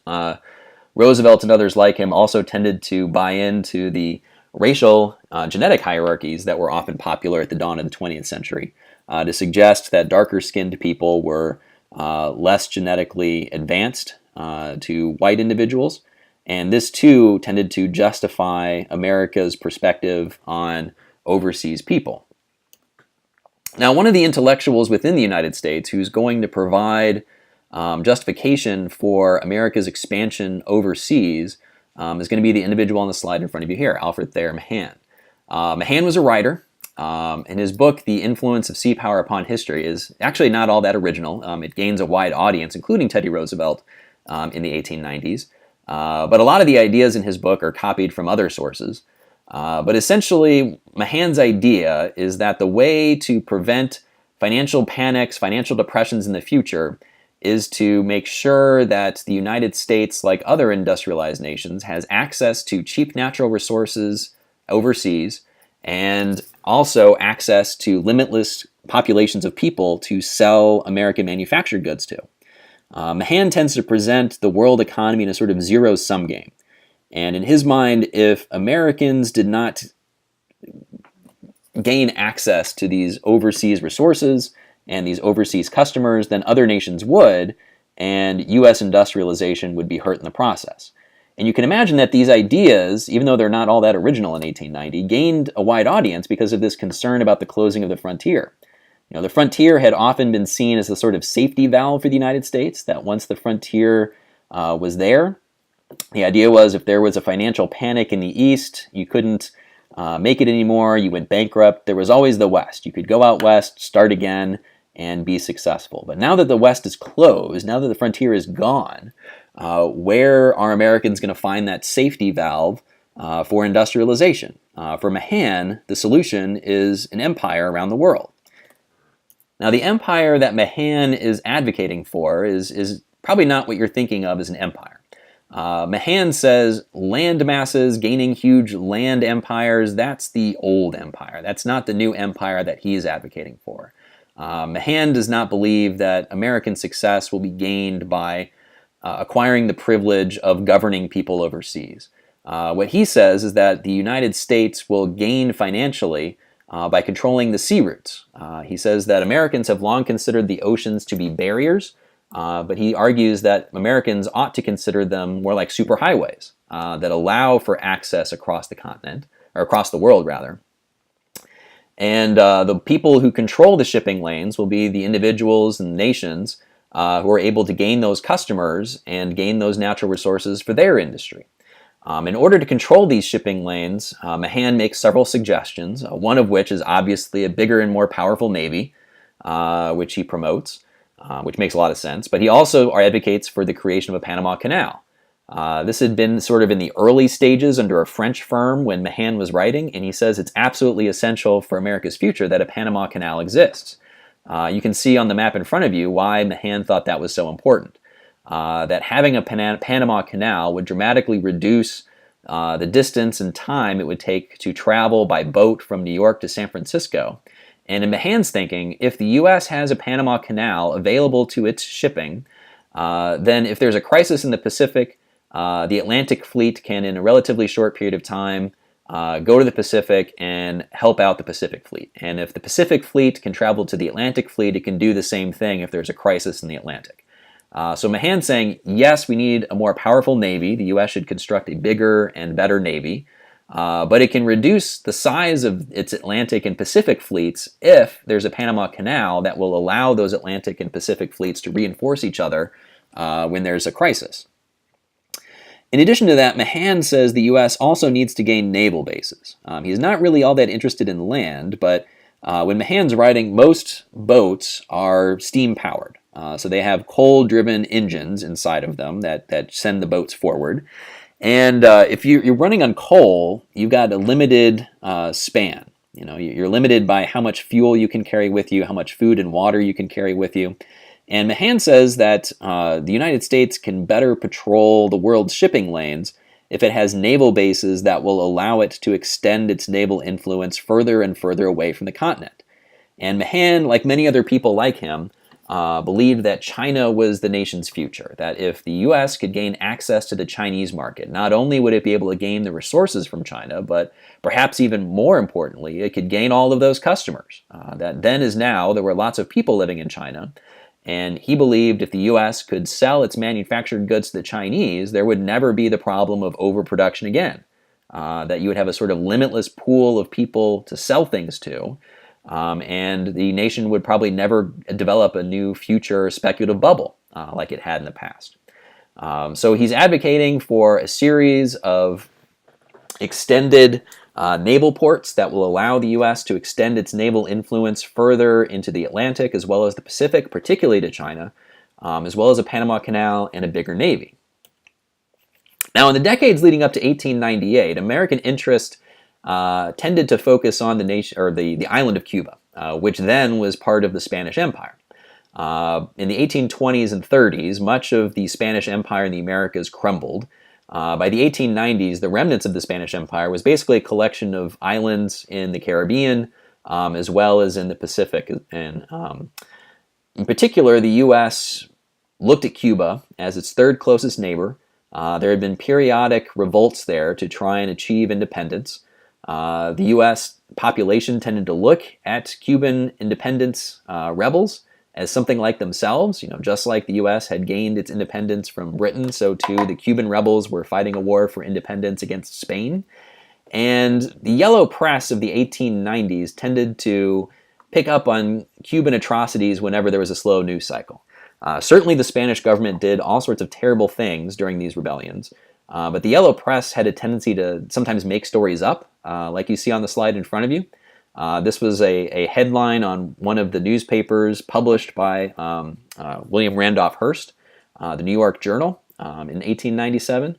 Roosevelt and others like him also tended to buy into the racial genetic hierarchies that were often popular at the dawn of the 20th century, to suggest that darker-skinned people were less genetically advanced to white individuals. And this, too, tended to justify America's perspective on overseas people. Now, one of the intellectuals within the United States who's going to provide justification for America's expansion overseas is going to be the individual on the slide in front of you here, Alfred Thayer Mahan. Mahan was a writer, and his book, The Influence of Sea Power Upon History, is actually not all that original. It gains a wide audience, including Teddy Roosevelt in the 1890s. But a lot of the ideas in his book are copied from other sources. But essentially, Mahan's idea is that the way to prevent financial panics, financial depressions in the future is to make sure that the United States, like other industrialized nations, has access to cheap natural resources overseas and also access to limitless populations of people to sell American manufactured goods to. Mahan tends to present the world economy in a sort of zero-sum game. And in his mind, if Americans did not gain access to these overseas resources and these overseas customers, then other nations would, and U.S. industrialization would be hurt in the process. And you can imagine that these ideas, even though they're not all that original in 1890, gained a wide audience because of this concern about the closing of the frontier. You know, the frontier had often been seen as a sort of safety valve for the United States, that once the frontier was there, the idea was if there was a financial panic in the East, you couldn't make it anymore, you went bankrupt, there was always the West. You could go out West, start again, and be successful. But now that the West is closed, now that the frontier is gone, where are Americans going to find that safety valve for industrialization? For Mahan, the solution is an empire around the world. Now, the empire that Mahan is advocating for is probably not what you're thinking of as an empire. Mahan says land masses, gaining huge land empires, that's the old empire. That's not the new empire that he's advocating for. Mahan does not believe that American success will be gained by acquiring the privilege of governing people overseas. What he says is that the United States will gain financially by controlling the sea routes. He says that Americans have long considered the oceans to be barriers, but he argues that Americans ought to consider them more like superhighways. that allow for access across the continent, or across the world rather. And the people who control the shipping lanes will be the individuals and nations who are able to gain those customers and gain those natural resources for their industry. In order to control these shipping lanes, Mahan makes several suggestions, one of which is obviously a bigger and more powerful navy, which he promotes, which makes a lot of sense. But he also advocates for the creation of a Panama Canal. This had been sort of in the early stages under a French firm when Mahan was writing, and he says it's absolutely essential for America's future that a Panama Canal exists. You can see on the map in front of you why Mahan thought that was so important. That having a Panama Canal would dramatically reduce the distance and time it would take to travel by boat from New York to San Francisco. And in Mahan's thinking, if the U.S. has a Panama Canal available to its shipping, then if there's a crisis in the Pacific, the Atlantic fleet can, in a relatively short period of time, go to the Pacific and help out the Pacific fleet. And if the Pacific fleet can travel to the Atlantic fleet, it can do the same thing if there's a crisis in the Atlantic. So Mahan's saying, yes, we need a more powerful navy. The U.S. should construct a bigger and better navy. But it can reduce the size of its Atlantic and Pacific fleets if there's a Panama Canal that will allow those Atlantic and Pacific fleets to reinforce each other when there's a crisis. In addition to that, Mahan says the U.S. also needs to gain naval bases. He's not really all that interested in land, but when Mahan's writing, most boats are steam-powered. So they have coal-driven engines inside of them that send the boats forward. And if you're running on coal, you've got a limited span. You're limited by how much fuel you can carry with you, how much food and water you can carry with you. And Mahan says that the United States can better patrol the world's shipping lanes if it has naval bases that will allow it to extend its naval influence further and further away from the continent. And Mahan, like many other people like him, believed that China was the nation's future, that if the U.S. could gain access to the Chinese market, not only would it be able to gain the resources from China, but perhaps even more importantly, it could gain all of those customers. That then as now, there were lots of people living in China, and he believed if the U.S. could sell its manufactured goods to the Chinese, there would never be the problem of overproduction again, that you would have a sort of limitless pool of people to sell things to, and the nation would probably never develop a new future speculative bubble like it had in the past. So he's advocating for a series of extended naval ports that will allow the U.S. to extend its naval influence further into the Atlantic as well as the Pacific, particularly to China, as well as a Panama Canal and a bigger navy. Now, in the decades leading up to 1898, American interest tended to focus on the island of Cuba, which then was part of the Spanish Empire. In the 1820s and 30s, much of the Spanish Empire in the Americas crumbled. By the 1890s, the remnants of the Spanish Empire was basically a collection of islands in the Caribbean, as well as in the Pacific. And in particular, the U.S. looked at Cuba as its third closest neighbor. There had been periodic revolts there to try and achieve independence. The U.S. population tended to look at Cuban independence rebels as something like themselves. Just like the U.S. had gained its independence from Britain, so too the Cuban rebels were fighting a war for independence against Spain. And the yellow press of the 1890s tended to pick up on Cuban atrocities whenever there was a slow news cycle. Certainly the Spanish government did all sorts of terrible things during these rebellions, but the yellow press had a tendency to sometimes make stories up, like you see on the slide in front of you. This was a headline on one of the newspapers published by William Randolph Hearst, the New York Journal, in 1897.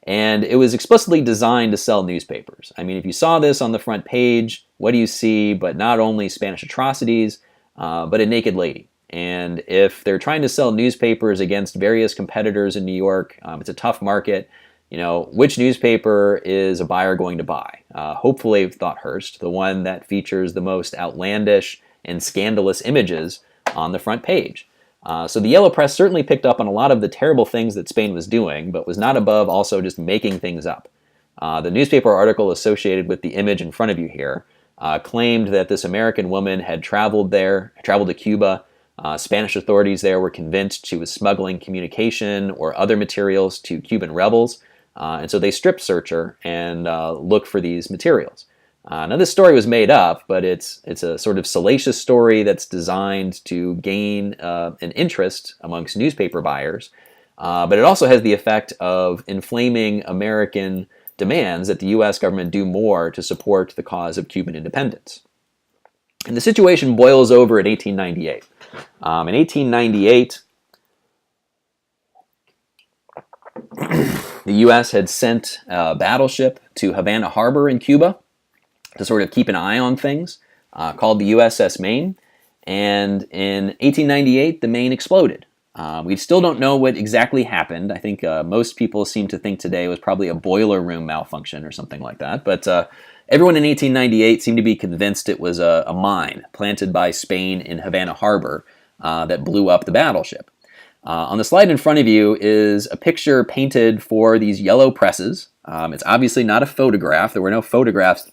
And it was explicitly designed to sell newspapers. I mean, if you saw this on the front page, what do you see but not only Spanish atrocities, but a naked lady? And if they're trying to sell newspapers against various competitors in New York, it's a tough market. Which newspaper is a buyer going to buy? Hopefully, thought Hearst, the one that features the most outlandish and scandalous images on the front page. So the yellow press certainly picked up on a lot of the terrible things that Spain was doing, but was not above also just making things up. The newspaper article associated with the image in front of you here claimed that this American woman had traveled to Cuba. Spanish authorities there were convinced she was smuggling communication or other materials to Cuban rebels. And so they strip search her and look for these materials. Now, this story was made up, but it's a sort of salacious story that's designed to gain an interest amongst newspaper buyers. But it also has the effect of inflaming American demands that the U.S. government do more to support the cause of Cuban independence. And the situation boils over in 1898. In 1898, the U.S. had sent a battleship to Havana Harbor in Cuba to sort of keep an eye on things, called the USS Maine. And in 1898, the Maine exploded. We still don't know what exactly happened. I think most people seem to think today it was probably a boiler room malfunction or something like that. But everyone in 1898 seemed to be convinced it was a mine planted by Spain in Havana Harbor that blew up the battleship. On the slide in front of you is a picture painted for these yellow presses. It's obviously not a photograph. There were no photographs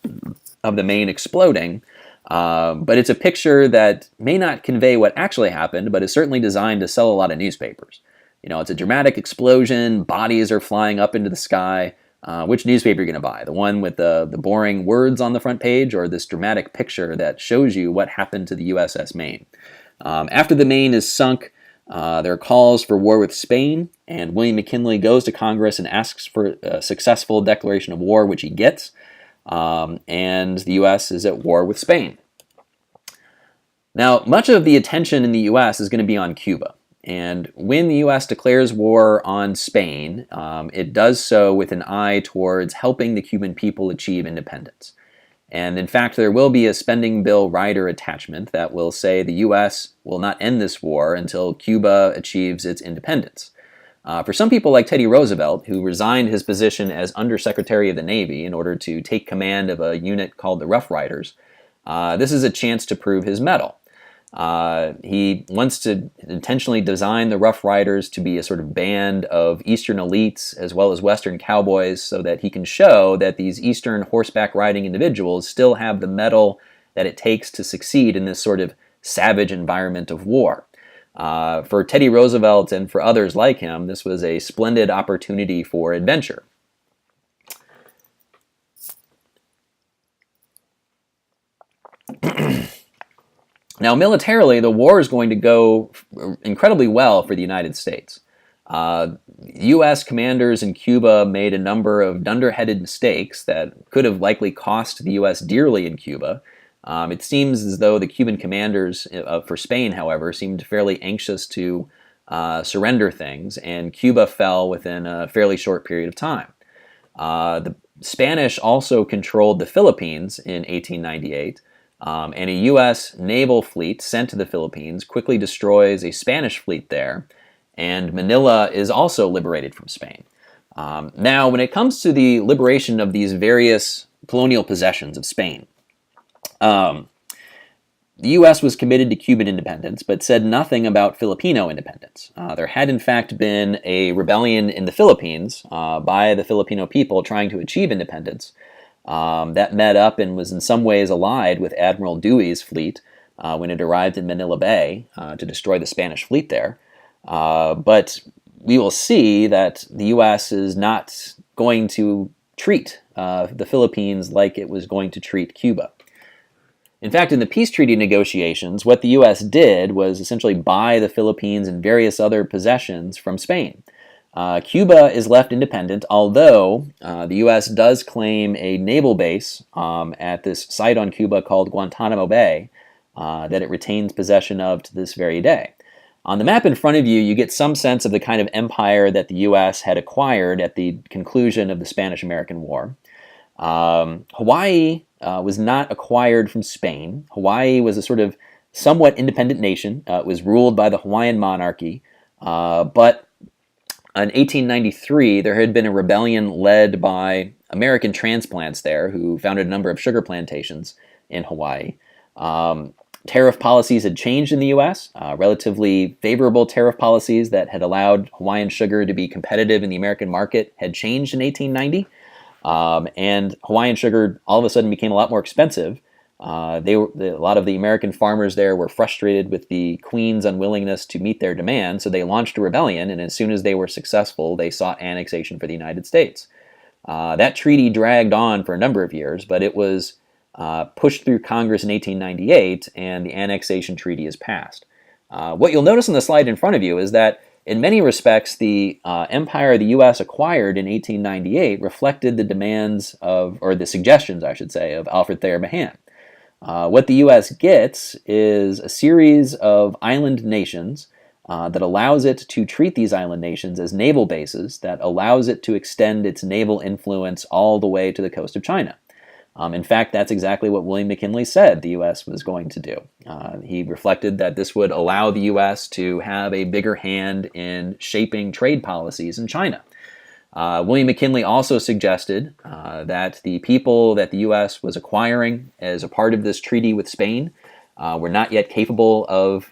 of the Maine exploding. But it's a picture that may not convey what actually happened, but is certainly designed to sell a lot of newspapers. You know, it's a dramatic explosion, bodies are flying up into the sky. Which newspaper are you going to buy? The one with the boring words on the front page, or this dramatic picture that shows you what happened to the USS Maine? After the Maine is sunk, there are calls for war with Spain, and William McKinley goes to Congress and asks for a successful declaration of war, which he gets. And the U.S. is at war with Spain. Now, much of the attention in the U.S. is going to be on Cuba. And when the U.S. declares war on Spain, it does so with an eye towards helping the Cuban people achieve independence. And in fact, there will be a spending bill rider attachment that will say the U.S. will not end this war until Cuba achieves its independence. For some people like Teddy Roosevelt, who resigned his position as Undersecretary of the Navy in order to take command of a unit called the Rough Riders, this is a chance to prove his mettle. He wants to intentionally design the Rough Riders to be a sort of band of Eastern elites as well as Western cowboys so that he can show that these Eastern horseback riding individuals still have the mettle that it takes to succeed in this sort of savage environment of war. For Teddy Roosevelt and for others like him, this was a splendid opportunity for adventure. Now, militarily, the war is going to go incredibly well for the United States. U.S. commanders in Cuba made a number of dunderheaded mistakes that could have likely cost the U.S. dearly in Cuba. It seems as though the Cuban commanders for Spain, however, seemed fairly anxious to surrender things, and Cuba fell within a fairly short period of time. The Spanish also controlled the Philippines in 1898, and a U.S. naval fleet sent to the Philippines quickly destroys a Spanish fleet there, and Manila is also liberated from Spain. Now, when it comes to the liberation of these various colonial possessions of Spain, the U.S. was committed to Cuban independence, but said nothing about Filipino independence. There had, in fact, been a rebellion in the Philippines by the Filipino people trying to achieve independence that met up and was in some ways allied with Admiral Dewey's fleet when it arrived in Manila Bay to destroy the Spanish fleet there. But we will see that the U.S. is not going to treat the Philippines like it was going to treat Cuba. In fact, in the peace treaty negotiations, what the U.S. did was essentially buy the Philippines and various other possessions from Spain. Cuba is left independent, although the U.S. does claim a naval base at this site on Cuba called Guantanamo Bay that it retains possession of to this very day. On the map in front of you, you get some sense of the kind of empire that the U.S. had acquired at the conclusion of the Spanish-American War. Hawaii was not acquired from Spain. Hawaii was a sort of somewhat independent nation. It was ruled by the Hawaiian monarchy. But in 1893, there had been a rebellion led by American transplants there who founded a number of sugar plantations in Hawaii. Tariff policies had changed in the U.S., relatively favorable tariff policies that had allowed Hawaiian sugar to be competitive in the American market had changed in 1890. And Hawaiian sugar all of a sudden became a lot more expensive. A lot of the American farmers there were frustrated with the Queen's unwillingness to meet their demand, so they launched a rebellion, and as soon as they were successful, they sought annexation for the United States. That treaty dragged on for a number of years, but it was pushed through Congress in 1898, and the annexation treaty is passed. What you'll notice on the slide in front of you is that in many respects, the empire the U.S. acquired in 1898 reflected the demands of, or the suggestions, I should say, of Alfred Thayer Mahan. What the U.S. gets is a series of island nations that allows it to treat these island nations as naval bases, that allows it to extend its naval influence all the way to the coast of China. In fact, that's exactly what William McKinley said the U.S. was going to do. He reflected that this would allow the U.S. to have a bigger hand in shaping trade policies in China. William McKinley also suggested that the people that the U.S. was acquiring as a part of this treaty with Spain were not yet capable of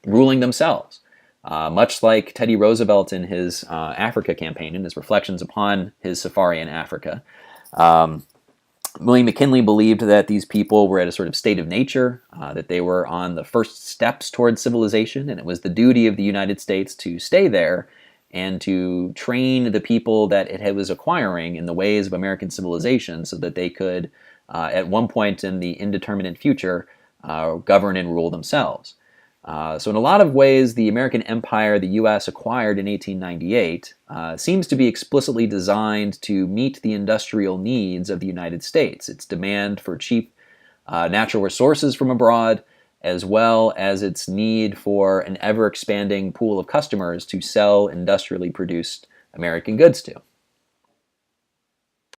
ruling themselves. Much like Teddy Roosevelt in his Africa campaign, in his reflections upon his safari in Africa, William McKinley believed that these people were at a sort of state of nature, that they were on the first steps towards civilization, and it was the duty of the United States to stay there and to train the people that it was acquiring in the ways of American civilization so that they could, at one point in the indeterminate future, govern and rule themselves. So in a lot of ways, the American empire the U.S. acquired in 1898 seems to be explicitly designed to meet the industrial needs of the United States, its demand for cheap natural resources from abroad, as well as its need for an ever-expanding pool of customers to sell industrially produced American goods to.